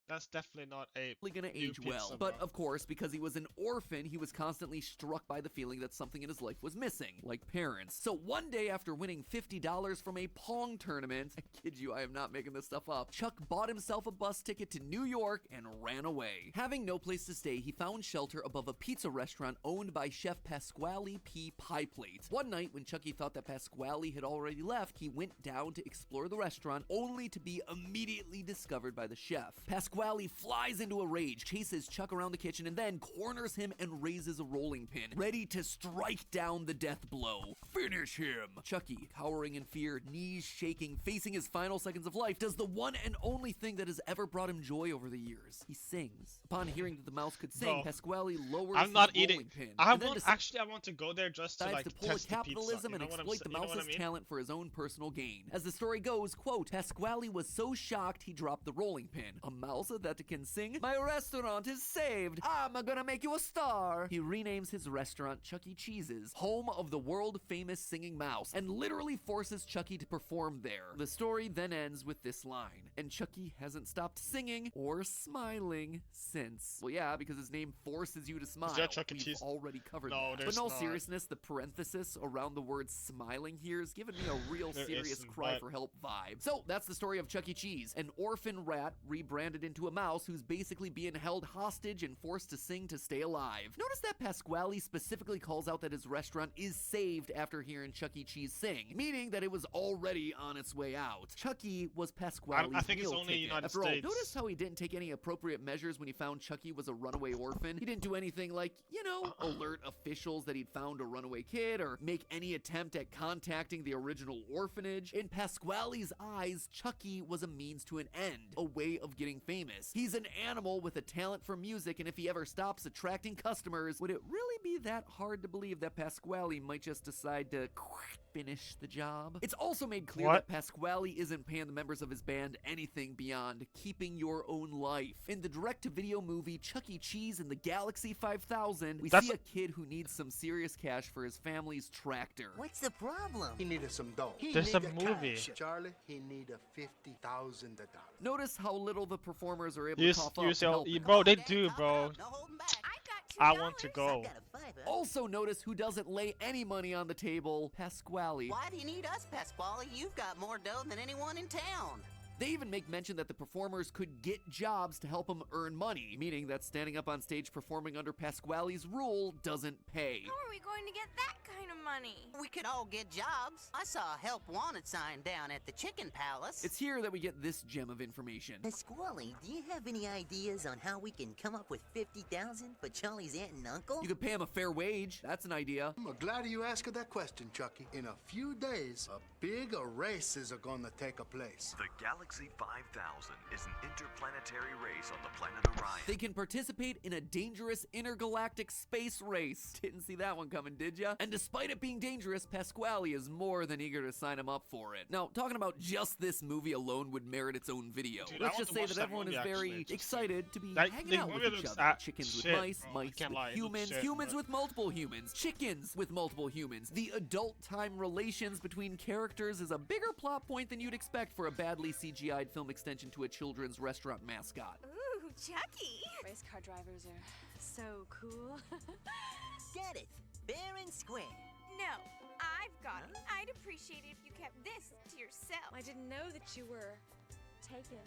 That's definitely not a gonna new age pizza, well. But bro. of course, because he was an orphan, he was constantly struck by the feeling that something in his life was missing, like parents. So one day after winning $50 from a Pong tournament, I kid you, I am not making this stuff up, Chuck bought himself a bus ticket to New York and ran away. Having no place to stay, he found shelter above a pizza restaurant owned by Chef Pasquale P. Pie Plate. One night, when Chucky thought that Pasquale had already left, he went down to explore the restaurant, only to be immediately discovered by the chef. Pasquale flies into a rage, chases Chuck around the kitchen, and then corners him and raises a rolling pin, ready to strike down the death blow. Finish him! Chucky, cowering in fear, knees shaking, facing his final seconds of life, does the one and only thing that has ever brought him joy over the years. He sings. Upon hearing that the mouse could sing, Bro, Pasquale lowers I'm not his eating. rolling pin. I and then want actually. I want to go there just to decides like to pull test a the capitalism pizza. and You know what I'm exploit the you know what mouse's I mean? talent for his own personal gain. As the story goes, quote, Pasquale was so shocked he dropped the rolling pin. A mouse that can sing? My restaurant is saved. I'm gonna make you a star. He renames his restaurant Chuck E. Cheese's, home of the world-famous singing mouse, and literally forces Chucky to perform there. The story then ends with this line, and Chucky hasn't stopped singing or smiling since. Well, yeah, because his name forces you to smile. there Chuck E. We've Cheese? already covered No, that. But there's in all not. seriousness, the parenthesis around the word smiling here is giving me a real There serious isn't, cry but- for help vibe. So that's the story of Chuck E. Cheese, an orphan rat rebranded into a mouse who's basically being held hostage and forced to sing to stay alive. Notice that Pasquale specifically calls out that his restaurant is saved after hearing Chuck E. Cheese sing, meaning that it was already on its way out. Chucky was Pasquale's I think it's meal only ticket. United After all, States. notice how he didn't take any appropriate measures when he found Chucky was a runaway orphan? He didn't do anything like, you know, alert officials that he'd found a runaway kid or make any attempt at contacting the original orphanage. In Pasquale's eyes, Chucky was a means to an end, a way of getting famous. He's an animal with a talent for music, and if he ever stops attracting customers, would it really be that hard to believe that Pasquale might just decide to finish the job? It's also made clear What? that Pasquale isn't paying the members of his band anything beyond keeping your own life. In the direct-to-video movie Chuck E. Cheese in the Galaxy 5000, we That's- see a kid who needs some serious cash for his family's tractor. What's the problem? He needed some dough. He There's a needed movie. cash. Charlie, he needed $50,000. Notice how little the performers are able You, to cough you up to say, help him. bro, they do, bro. No holding back. I want to go. I've got a fiver. Also notice who doesn't lay any money on the table, Pasquale. Why do you need us, Pasquale? You've got more dough than anyone in town. They even make mention that the performers could get jobs to help them earn money, meaning that standing up on stage performing under Pasquale's rule doesn't pay. How are we going to get that kind of money? We could all get jobs. I saw a help wanted sign down at the Chicken Palace. It's here that we get this gem of information. Pasquale, do you have any ideas on how we can come up with $50,000 for Charlie's aunt and uncle? You could pay him a fair wage. That's an idea. I'm glad you asked that question, Chucky. In a few days, a big races are going to take a place. The Galaxy 5000 is an interplanetary race on the planet Orion. They can participate in a dangerous intergalactic space race. Didn't see that one coming, did ya? And despite it being dangerous, Pasquale is more than eager to sign him up for it. Now, talking about just this movie alone would merit its own video. Dude, Let's I want just to say watch that that everyone movie, is very actually. excited to be Like, hanging the out with movie each looks other. Chickens shit, with mice, bro. I mice can't with lie, it looks humans, shit, humans but- with multiple humans, chickens with multiple humans. The adult-time relations between characters is a bigger plot point than you'd expect for a badly CGI'd film extension to a children's restaurant mascot. Ooh, Chucky. Race car drivers are so cool. Get it? Fair and square. No, I've got it. I'd appreciate it if you kept this to yourself. I didn't know that you were taken.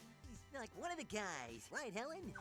Like one of the guys, right, Helen?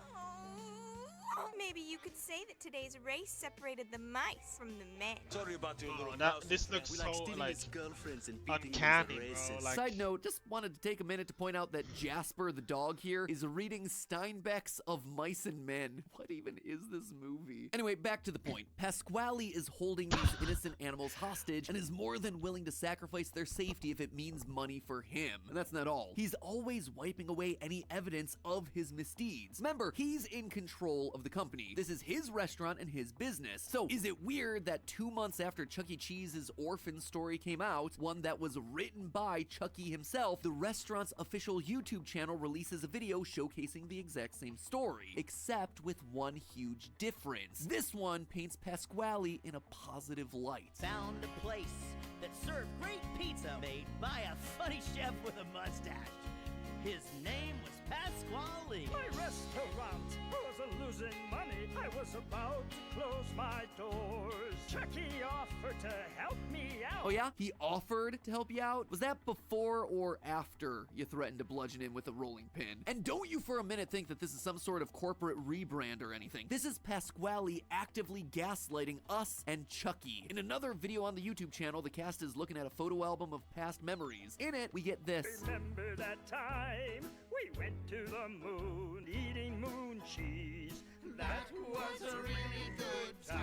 Oh, maybe you could say that today's race separated the mice from the men. Sorry about your little This looks we so like stealing like his girlfriends and beating uncanny, him as a bro. racist. Like, Side note, just wanted to take a minute to point out that Jasper the dog here is reading Steinbeck's Of Mice and Men. What even is this movie? Anyway, back to the point. Pasquale is holding these innocent animals hostage and is more than willing to sacrifice their safety if it means money for him. And that's not all. He's always wiping away any evidence of his misdeeds. Remember, he's in control of the company. This is his restaurant and his business. So is it weird that 2 months after Chuck E. Cheese's orphan story came out, one that was written by Chucky himself, the restaurant's official YouTube channel releases a video showcasing the exact same story, except with one huge difference. This one paints Pasquale in a positive light. Found a place that served great pizza made by a funny chef with a mustache. His name was Pasquale. My restaurant was losing money. I was about to close my doors. Chucky offered to help me out. Oh yeah? He offered to help you out? Was that before or after you threatened to bludgeon him with a rolling pin? And don't you for a minute think that this is some sort of corporate rebrand or anything. This is Pasquale actively gaslighting us and Chucky. In another video on the YouTube channel, the cast is looking at a photo album of past memories. In it, we get this. Remember that time we went to the moon eating moon cheese? That was a really good time.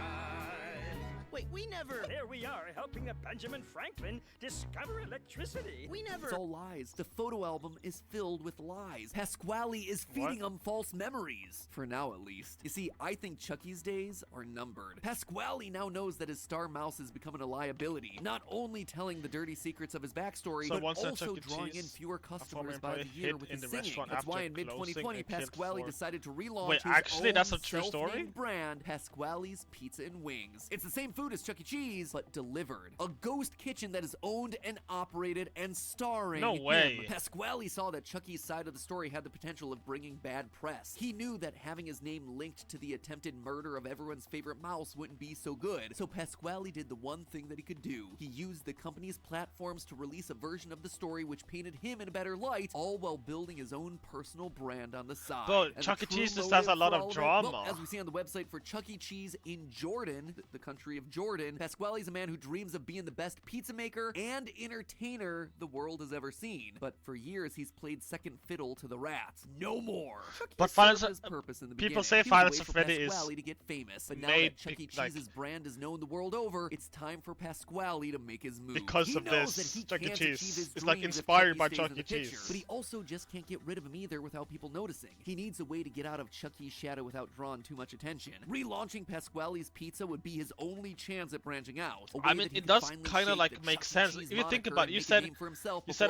Wait, we never... Here we are helping a Benjamin Franklin discover electricity. We never... It's all lies. The photo album is filled with lies. Pasquale is feeding them false memories. For now, at least. You see, I think Chucky's days are numbered. Pasquale now knows that his star mouse is becoming a liability. Not only telling the dirty secrets of his backstory, So but once a also Chuck E. drawing in Cheese, fewer a former customers by the employee year hid with in his the singing. restaurant That's why after in mid-2020, closing and killed Pasquale 4 decided to relaunch Wait, his actually, own that's a true story? self-named brand, Pasquale's Pizza and Wings. It's the same food as Chuck E. Cheese, but delivered. A ghost kitchen that is owned and operated and starring No him. way. Pasquale saw that Chucky's side of the story had the potential of bringing bad press. He knew that having his name linked to the attempted murder of everyone's favorite mouse wouldn't be so good. So Pasquale did the one thing that he could do. He used the company's platforms to release a version of the story which painted him in a better light, all while building his own personal brand on the side. Bro, And the Chuck E. true Cheese just motive has a lot for of all drama. well, as we see on the website for Chuck E. Cheese in Jordan, the country of Jordan, Pasquale's a man who dreams of being the best pizza maker and entertainer the world has ever seen. But for years, he's played second fiddle to the rats. No more. Chucky But served Final- his purpose in the people beginning. say He was a Final way for Freddy is Pasquale to get famous. But now made that Chuck E. like- Cheese's brand is known the world over, it's time for Pasquale to make his move. Because he of knows this that he Chuck E. can't Cheese. achieve his It's like dreams if inspired by stays Chuck in E. the picture. Cheese. But he also just can't get rid of him either without people noticing. He needs a way to get out of Chucky's shadow without drawing too much attention. Relaunching Pasquale's Pizza would be his only chance at branching out. I mean, it does kind of like make sense if you think about it. You said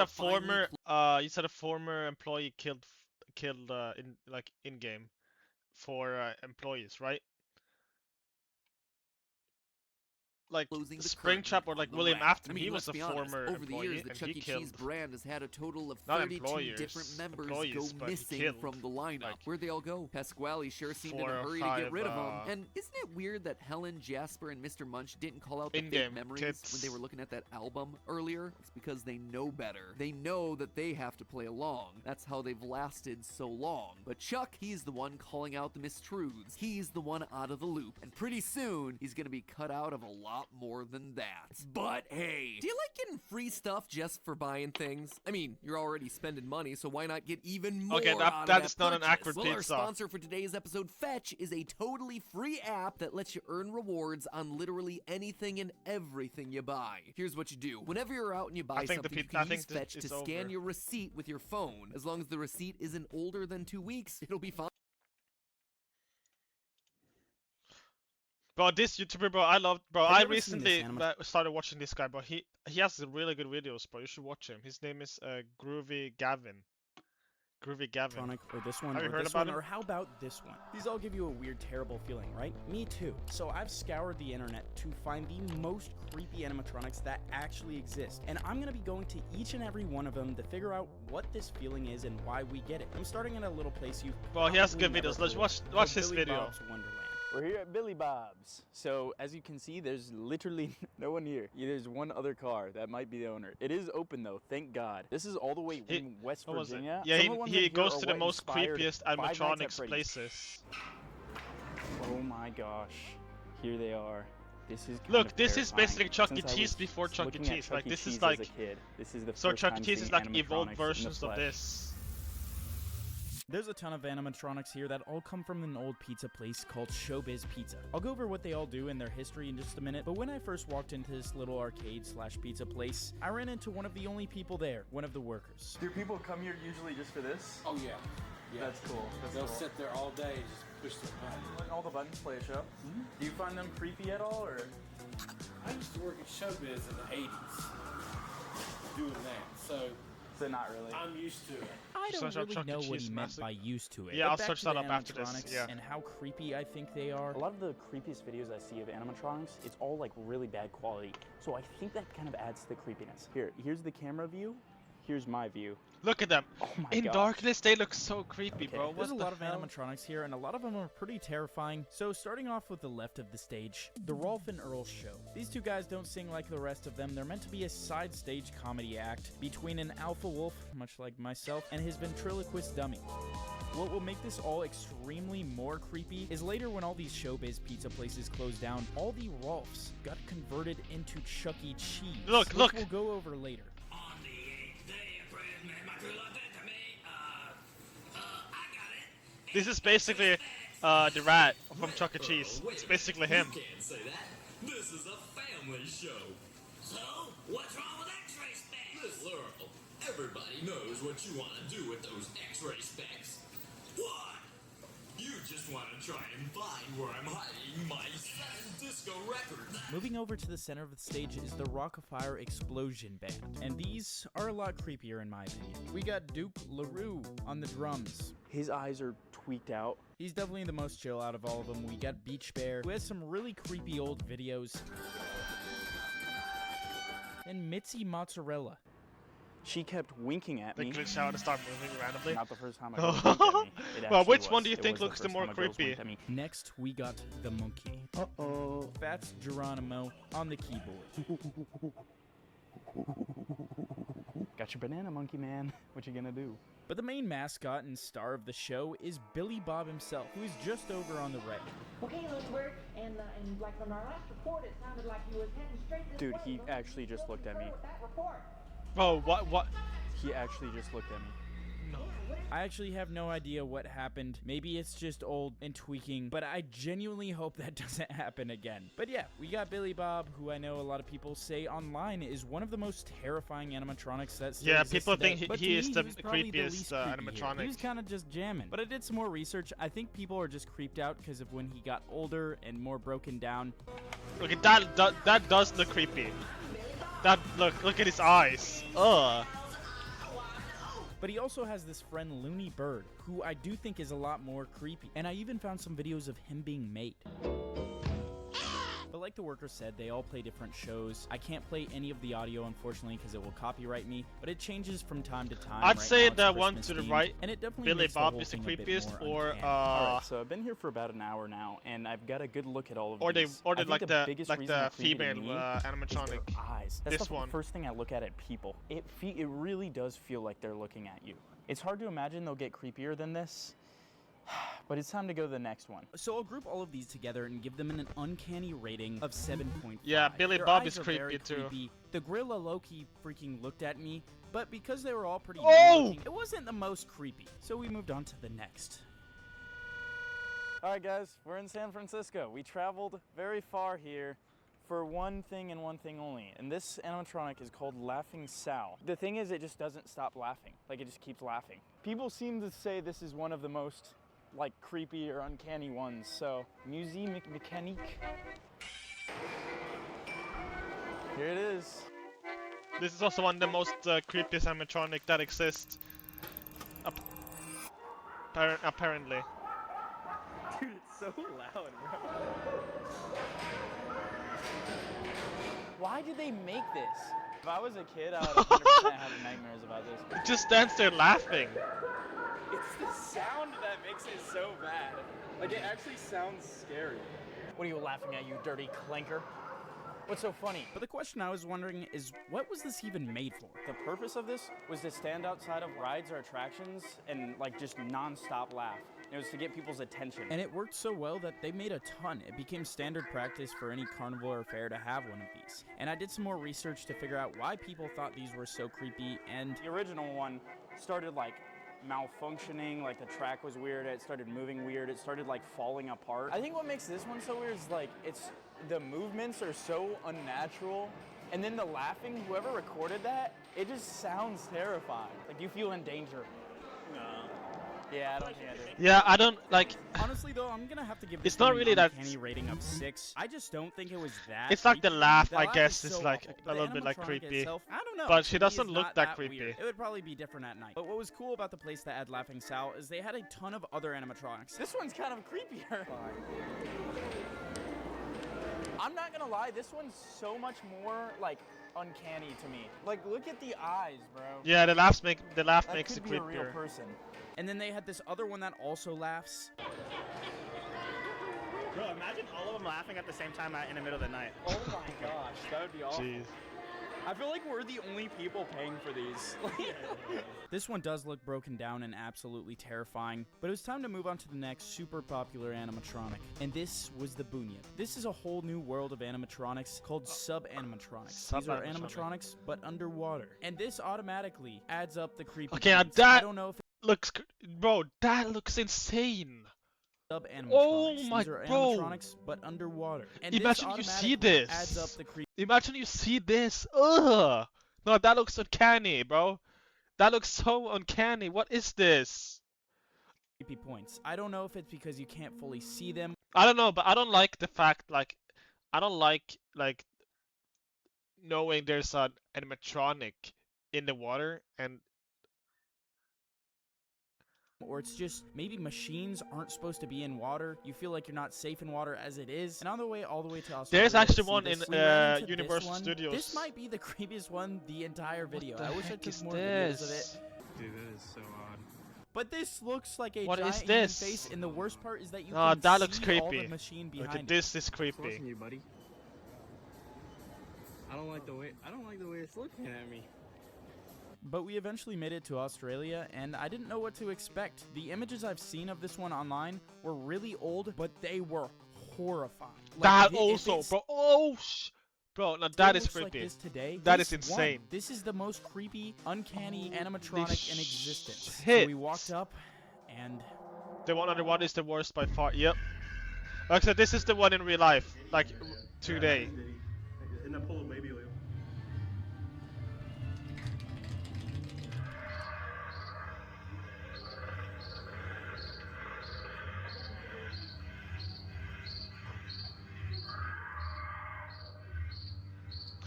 a former employee killed in like in game for employees, right? Like Springtrap or like William Afton, he was a former over the years, employee the and Chuck he E. Cheese killed brand has had a total of not 32 employers, different members employees, go but he missing killed, from the lineup. like, Where'd they all go? Pasquale sure seemed in 4 a or hurry to get 5, rid of them. And isn't it weird that Helen, Jasper, and Mr. Munch didn't call out the fake in-game memories kids. when they were looking at that album earlier? It's because they know better. They know that they have to play along. That's how they've lasted so long. But Chuck, he's the one calling out the mistruths. He's the one out of the loop. And pretty soon, he's gonna be cut out of a lot more than that. But hey, do you like getting free stuff just for buying things? I mean, you're already spending money, so why not get even more Okay, out of that is not an purchase? accurate Well, our pizza. sponsor for today's episode, Fetch, is a totally free app that lets you earn rewards on literally anything and everything you buy. Here's what you do. Whenever you're out and you buy something, you can use Fetch to scan your receipt with your phone. As long as the receipt isn't older than 2 weeks, it'll be fine. Bro, this YouTuber, bro, I love, bro. Have you I ever seen this recently started watching this guy, bro. He has really good videos, bro. You should watch him. His name is Groovy Gavin. Groovy Gavin. Or this one, Have you or heard this about one, him? or how about this one? These all give you a weird, terrible feeling, right? Me too. So I've scoured the internet to find the most creepy animatronics that actually exist, and I'm gonna be going to each and every one of them to figure out what this feeling is and why we get it. I'm starting at a little place you. Bro, he has good videos. Let's watch this Billy video. Bob's Wonderland. We're here at Billy Bob's. So as you can see, there's literally no one here. There's one other car that might be the owner. It is open though, thank God. This is all the way in West Virginia. Yeah, Some of the ones in he here goes are to the what most inspired creepiest Five Nights at animatronics Freddy's. places. Oh my gosh, here they are. This is kind Look, of this is terrifying. basically Chuck E. Since I Cheese was before Chuck E. looking at Cheese. Chuck Like E. this Cheese is like as a kid. This is the so first Chuck E. time Cheese is seeing like animatronics evolved in the versions of flesh. this. There's a ton of animatronics here that all come from an old pizza place called Showbiz Pizza. I'll go over what they all do and their history in just a minute, but when I first walked into this little arcade slash pizza place, I ran into one of the only people there, one of the workers. Do people come here usually just for this? Oh yeah. That's cool. That's They'll cool. sit there all day and just push the button. Letting all the buttons play a show. Do you find them creepy at all, or? I used to work at Showbiz in the 80s doing that, so not really. I'm used to it. I don't Search up really Chuck E. know what Cheese he meant massive. by used to it. Yeah, but I'll back search to that the up after this, animatronics yeah. And how creepy I think they are. A lot of the creepiest videos I see of animatronics, it's all like really bad quality. So I think that kind of adds to the creepiness. Here's the camera view. Here's my view. Look at them. Oh my In gosh. darkness, they look so creepy, Okay, bro. What There's a the lot of hell? animatronics here, and a lot of them are pretty terrifying. So starting off with the left of the stage, the Rolf and Earl Show. These two guys don't sing like the rest of them. They're meant to be a side stage comedy act between an alpha wolf, much like myself, and his ventriloquist dummy. What will make this all extremely more creepy is later when all these Showbiz pizza places closed down, all the Rolfs got converted into Chuck E. Cheese. Look, which look. we'll go over later. This is basically the rat from Chuck E. Cheese. It's basically him. You can't say that. This is a family show. So, what's wrong with X-ray specs? Miss Laurel, everybody knows what you want to do with those X-ray specs. What? You just want to try and find where I'm hiding my 7 disco records. Moving over to the center of the stage is the Rockafire Explosion Band, and these are a lot creepier in my opinion. We got Duke LaRue on the drums. His eyes are tweaked out. He's definitely the most chill out of all of them. We got Beach Bear, who has some really creepy old videos. And Mitzi Mozzarella. She kept winking at They me. glitch out and start moving randomly. Not the first time a girl winked at me. It Well, actually which one was. do you It think was the looks the first more time a girl creepy? winked at me. Next, we got the monkey. Uh-oh. Fats Geronimo on the keyboard. Got your banana, monkey man. What you gonna do? But the main mascot and star of the show is Billy Bob himself, who is just over on the right. Okay, Lindbergh, and like on our last report, it sounded like you was heading straight this Dude, way. he actually just looked at me. That report. Bro, what? He actually just looked at me. I actually have no idea what happened. Maybe it's just old and tweaking, but I genuinely hope that doesn't happen again. But yeah, we got Billy Bob, who I know a lot of people say online is one of the most terrifying animatronics that still Yeah, exists people today. think But he to is me, the was probably creepiest, least creepy here. animatronic. He was kind of just jamming. But I did some more research. I think people are just creeped out because of when he got older and more broken down. Look at that does look creepy. That look at his eyes. Ugh. But he also has this friend Looney Bird, who I do think is a lot more creepy. And I even found some videos of him being made. But like the worker said, they all play different shows. I can't play any of the audio, unfortunately, because it will copyright me. But it changes from time to time. I'd Right say now it's the one Christmas to the themed, right, and it definitely Billy makes Bob the whole is the thing a bit creepiest, more or uncanny. Alright, so I've been here for about an hour now, and I've got a good look at all of or they these. or I they think like the biggest reason they're creepy to female me is animatronic. their eyes. That's This the one. first thing I look at people. It really does feel like they're looking at you. It's hard to imagine they'll get creepier than this. But it's time to go to the next one. So I'll group all of these together and give them an uncanny rating of 7.5. Yeah, Billy Their Bob eyes is are very creepy too. creepy. The gorilla Loki freaking looked at me, but because they were all pretty Oh! new looking, it wasn't the most creepy. So we moved on to the next. Alright guys, we're in San Francisco. We traveled very far here for one thing and one thing only. And this animatronic is called Laughing Sal. The thing is, it just doesn't stop laughing. Like, it just keeps laughing. People seem to say this is one of the most like creepy or uncanny ones. So Musée Mécanique. Here it is. This is also one of the most creepiest animatronic that exists. Apparently. Dude, it's so loud, bro. Why did they make this? If I was a kid, I would 100% have nightmares about this. It just stands there laughing. It's the sound that makes it so bad. Like, it actually sounds scary. What are you laughing at, you dirty clanker? What's so funny? But the question I was wondering is, what was this even made for? The purpose of this was to stand outside of rides or attractions and like just non-stop laugh. It was to get people's attention. And it worked so well that they made a ton. It became standard practice for any carnival or fair to have one of these. And I did some more research to figure out why people thought these were so creepy, and the original one started like malfunctioning, like the track was weird, it started moving weird, it started like falling apart. I think what makes this one so weird is like the movements are so unnatural, and then the laughing, whoever recorded that, it just sounds terrifying. Like you feel in danger. No. Yeah, I don't think I do. Yeah, I don't like. Honestly, though, I'm gonna have to give It's this not one really an that. uncanny rating of 6. I just don't think it was that. It's like the creepy. laugh, The I laugh guess, is is so like awful, a but the little bit like animatronic creepy. itself, I don't know. But she To me, doesn't it's look not that creepy. weird. It would probably be different at night. But what was cool about the place that had Laughing Sal is they had a ton of other animatronics. This one's kind of creepier. I'm not gonna lie, this one's so much more like uncanny to me. Like, look at the eyes, bro. Yeah, the laugh makes it That could be a real creepier. person. And then they had this other one that also laughs. Bro, imagine all of them laughing at the same time in the middle of the night. Oh my gosh, that would be awful. Jeez. I feel like we're the only people paying for these. This one does look broken down and absolutely terrifying, but it was time to move on to the next super popular animatronic, and this was the Bunyip. This is a whole new world of animatronics called sub-animatronics. These are animatronics, but underwater. And this automatically adds up the creepy Okay, now points. that I don't know if looks, bro, that looks insane. Sub-animatronics. Oh my, These are bro. animatronics, but underwater. And Imagine you see this. adds up the creepy. Imagine you see this. Ugh. No, that looks uncanny, bro. That looks so uncanny. What is this? Creepy points. I don't know if it's because you can't fully see them. I don't know, but I don't like the fact, like, I don't like knowing there's an animatronic in the water and. Or it's just maybe machines aren't supposed to be in water. You feel like you're not safe in water as it is. And on the way all the way to Australia, There's actually to see one this, in we ran into Universal this one. Studios. This might be the creepiest one the entire video. the I wish I heck took is more videos of this? it. Dude, that is so odd. But this looks like a What giant is human this? face, and the worst part is that you Oh, can that see looks all creepy. the machine behind Look at it. this is creepy. Listen to you, buddy. I don't like the way it's looking at me. But we eventually made it to Australia, and I didn't know what to expect. The images I've seen of this one online were really old, but they were horrifying. That if also, it's- bro. Oh, bro, now that is looks creepy. Like this today, That this is insane. won. This is the most creepy, uncanny animatronic in existence. shit. So we walked up, and The one underwater is the worst by far. Yep. Like I said, this is the one in real life, like today. In the pool, maybe.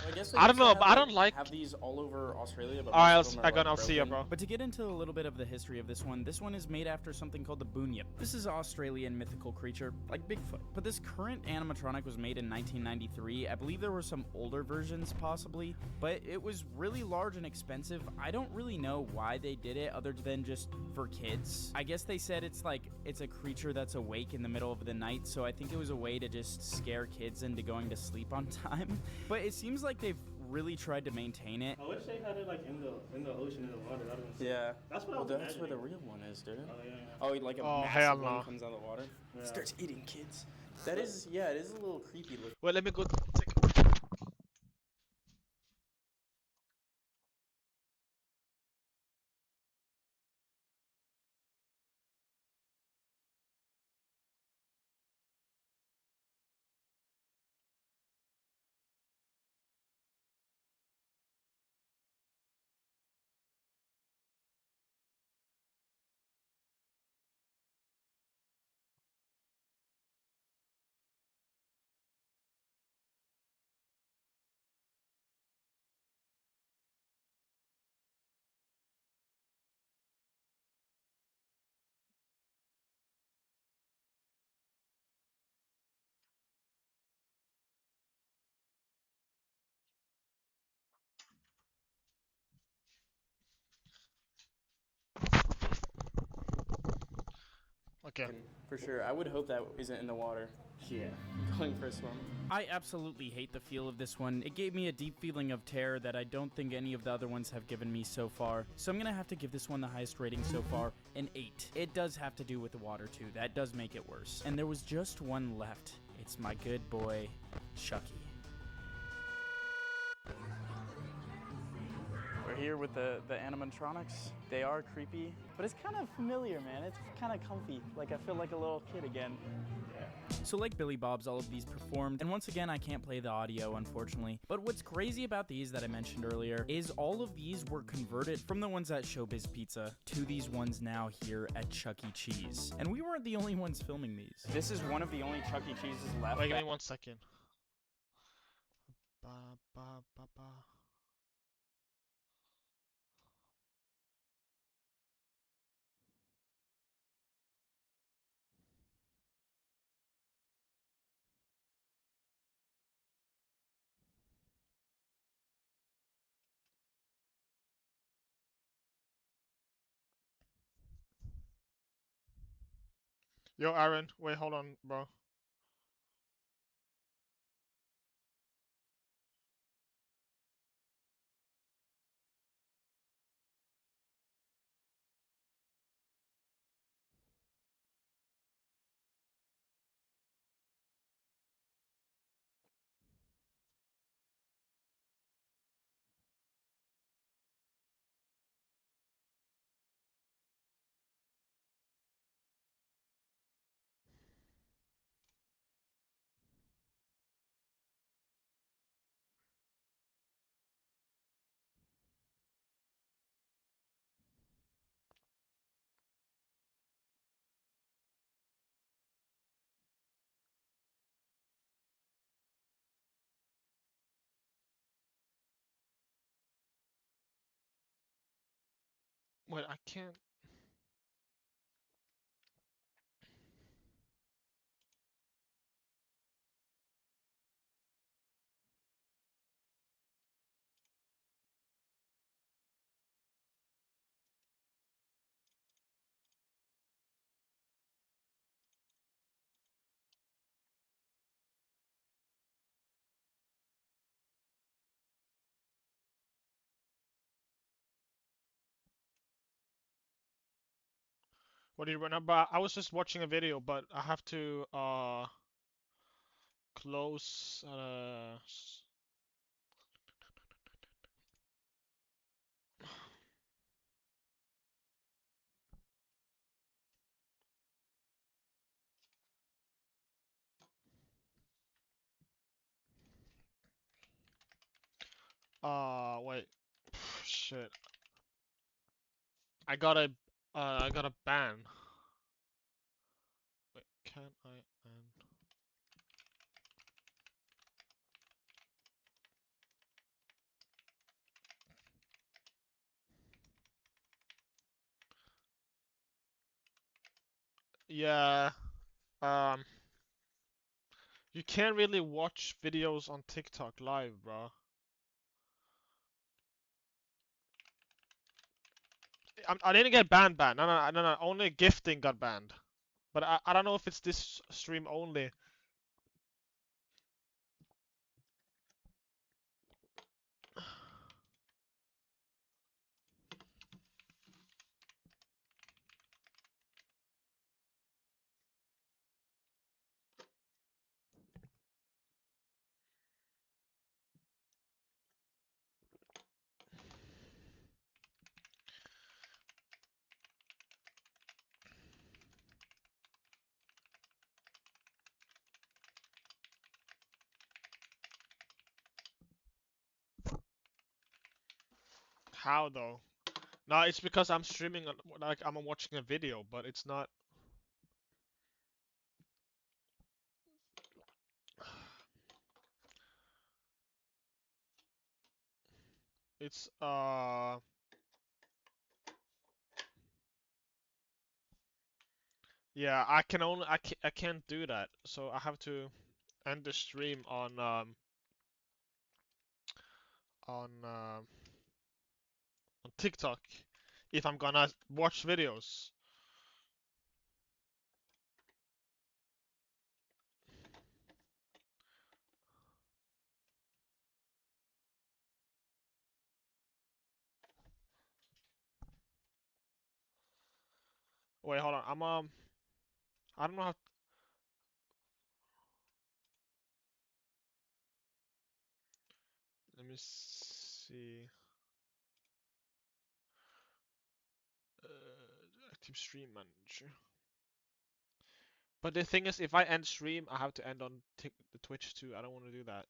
I guess they I don't used to know, have, but I don't like. have these all over Australia, but Alright, most of them are, I'll see ya, broken. bro. But to get into a little bit of the history of this one is made after something called the Bunyip. This is an Australian mythical creature, like Bigfoot. But this current animatronic was made in 1993. I believe there were some older versions, possibly, but it was really large and expensive. I don't really know why they did it, other than just for kids. I guess they said it's a creature that's awake in the middle of the night, so I think it was a way to just scare kids into going to sleep on time. But it seems like they've really tried to maintain it. I wish they had it like in the ocean, in the water. That would Yeah. That's what I was That's where the imagining. real one is, dude. Oh, yeah. Oh, like a Oh, hell massive one no. comes out of the water. Yeah. Starts eating kids. That is, yeah, it is a little creepy looking. Well, let me go take Okay. For sure. I would hope that isn't in the water. Yeah, going for a swim. I absolutely hate the feel of this one. It gave me a deep feeling of terror that I don't think any of the other ones have given me so far. So I'm gonna have to give this one the highest rating so far, an 8. It does have to do with the water too. That does make it worse. And there was just one left. It's my good boy, Chucky. We're here with the animatronics. They are creepy, but it's kind of familiar, man. It's kind of comfy. Like, I feel like a little kid again. So like Billy Bob's, all of these performed, and once again I can't play the audio unfortunately, but what's crazy about these that I mentioned earlier is all of these were converted from the ones at Showbiz Pizza to these ones now here at Chuck E. Cheese, and we weren't the only ones filming these. This is one of the only Chuck E. Cheese's left. Wait, give me 1 second. Yo, Aaron, wait, hold on, bro. Wait, I can't. What do you remember? I was just watching a video, but I have to close wait. Shit. I got a ban. Wait, can I ban? Yeah. Um you can't really watch videos on TikTok live, bro. I didn't get banned. No. Only gifting got banned. But I don't know if it's this stream only. How though? No, it's because I'm streaming, like I'm watching a video, but it's not. It's yeah, I can't do that. So I have to end the stream on um on TikTok if I'm gonna watch videos. Wait, hold on. I don't know how. Let me see. Active stream manager. But the thing is, if I end stream, I have to end on the Twitch too. I don't want to do that.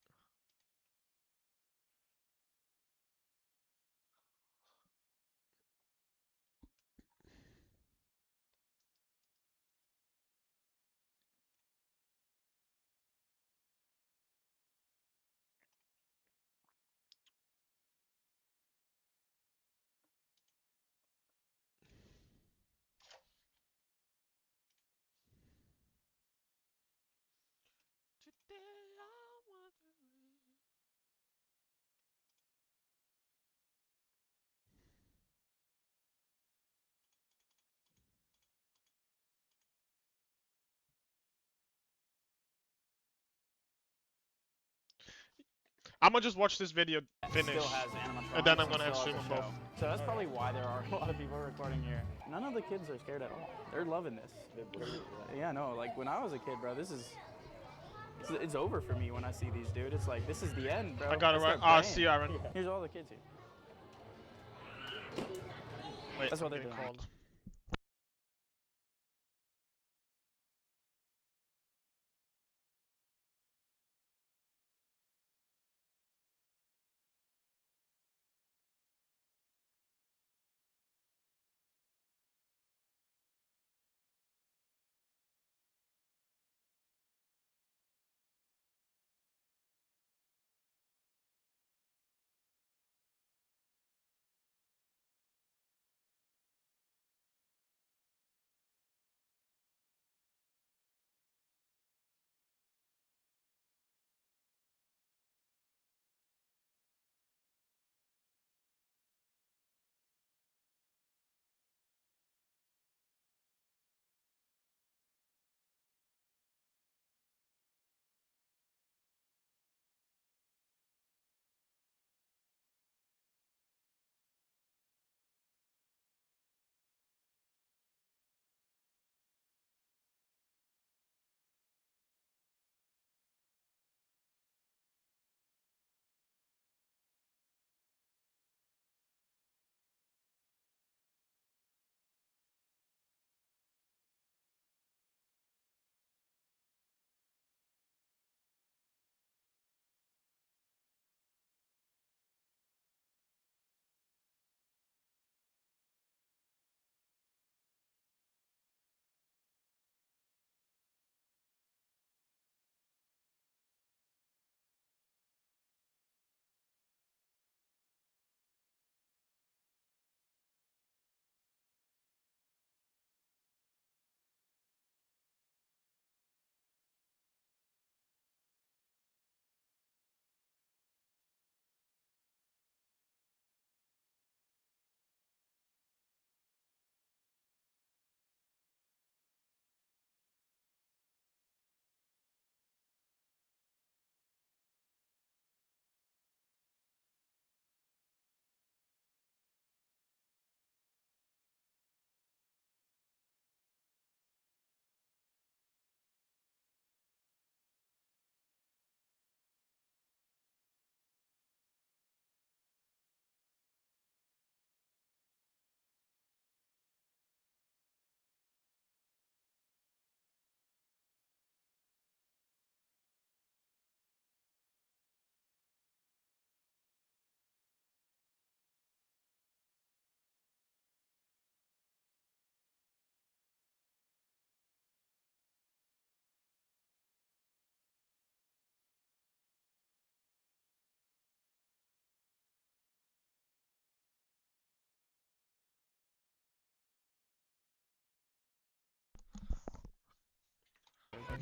I'm gonna just watch this video finish, Still has animatronics and then I'm and gonna end still stream has on a both. show. So that's probably why there are a lot of people recording here. None of the kids are scared at all. They're loving this. Yeah, no, like when I was a kid, bro, it's over for me when I see these, dude. It's like, this is the end, bro. I got it right. start Ah, praying. Aaron. Here's all the kids here. Wait, That's what they're I'm getting doing. called.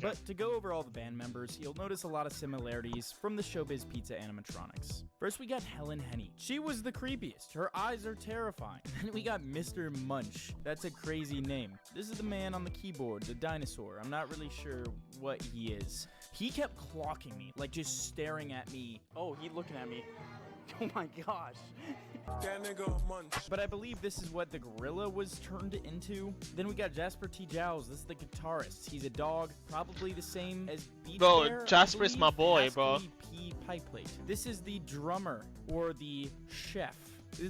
But to go over all the band members, you'll notice a lot of similarities from the Showbiz Pizza animatronics. First, we got Helen Henny. She was the creepiest. Her eyes are terrifying. Then we got Mr. Munch. That's a crazy name. This is the man on the keyboard, the dinosaur. I'm not really sure what he is. He kept clocking me, like just staring at me. Oh, he looking at me. Oh my gosh. But I believe this is what the gorilla was turned into. Then we got Jasper T. Jowls. This is the guitarist. He's a dog, probably the same as Beach Bro, Bear, Jasper's my boy, bro. P. Pipe Plate. This is the drummer, or the chef.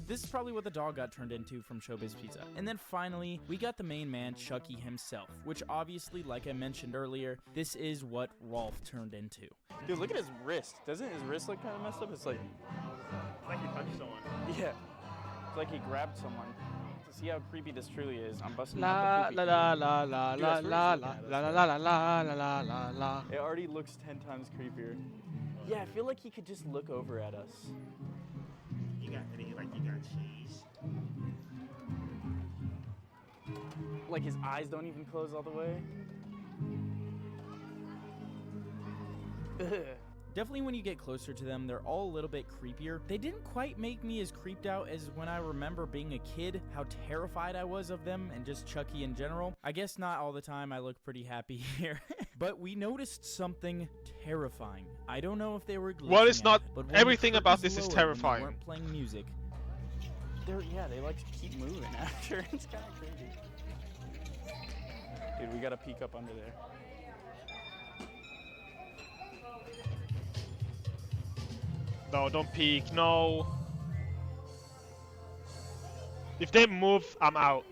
This is probably what the dog got turned into from Showbiz Pizza. And then finally, we got the main man, Chucky himself, which obviously, like I mentioned earlier, this is what Rolf turned into. Dude, look at his wrist. Doesn't his wrist look kind of messed up? It's like he punched someone. Yeah. It's like he grabbed someone. To see how creepy this truly is, I'm busting La out the poopy. la la la Dude, la that's la what la it's la looking la at la us. la la la la. It already looks 10 times creepier. Yeah, I feel like he could just look over at us. You got cheese. Like his eyes don't even close all the way. Ugh. Definitely when you get closer to them, they're all a little bit creepier. They didn't quite make me as creeped out as when I remember being a kid, how terrified I was of them and just Chucky in general. I guess not all the time, I look pretty happy here. But we noticed something terrifying. I don't know if they were glitching Well, it's not. at it, but when Everything the about curtains this is lowered when they terrifying. weren't playing music. They like keep moving after. It's kind of crazy. Dude, we gotta peek up under there. No, don't peek. No. If they move, I'm out.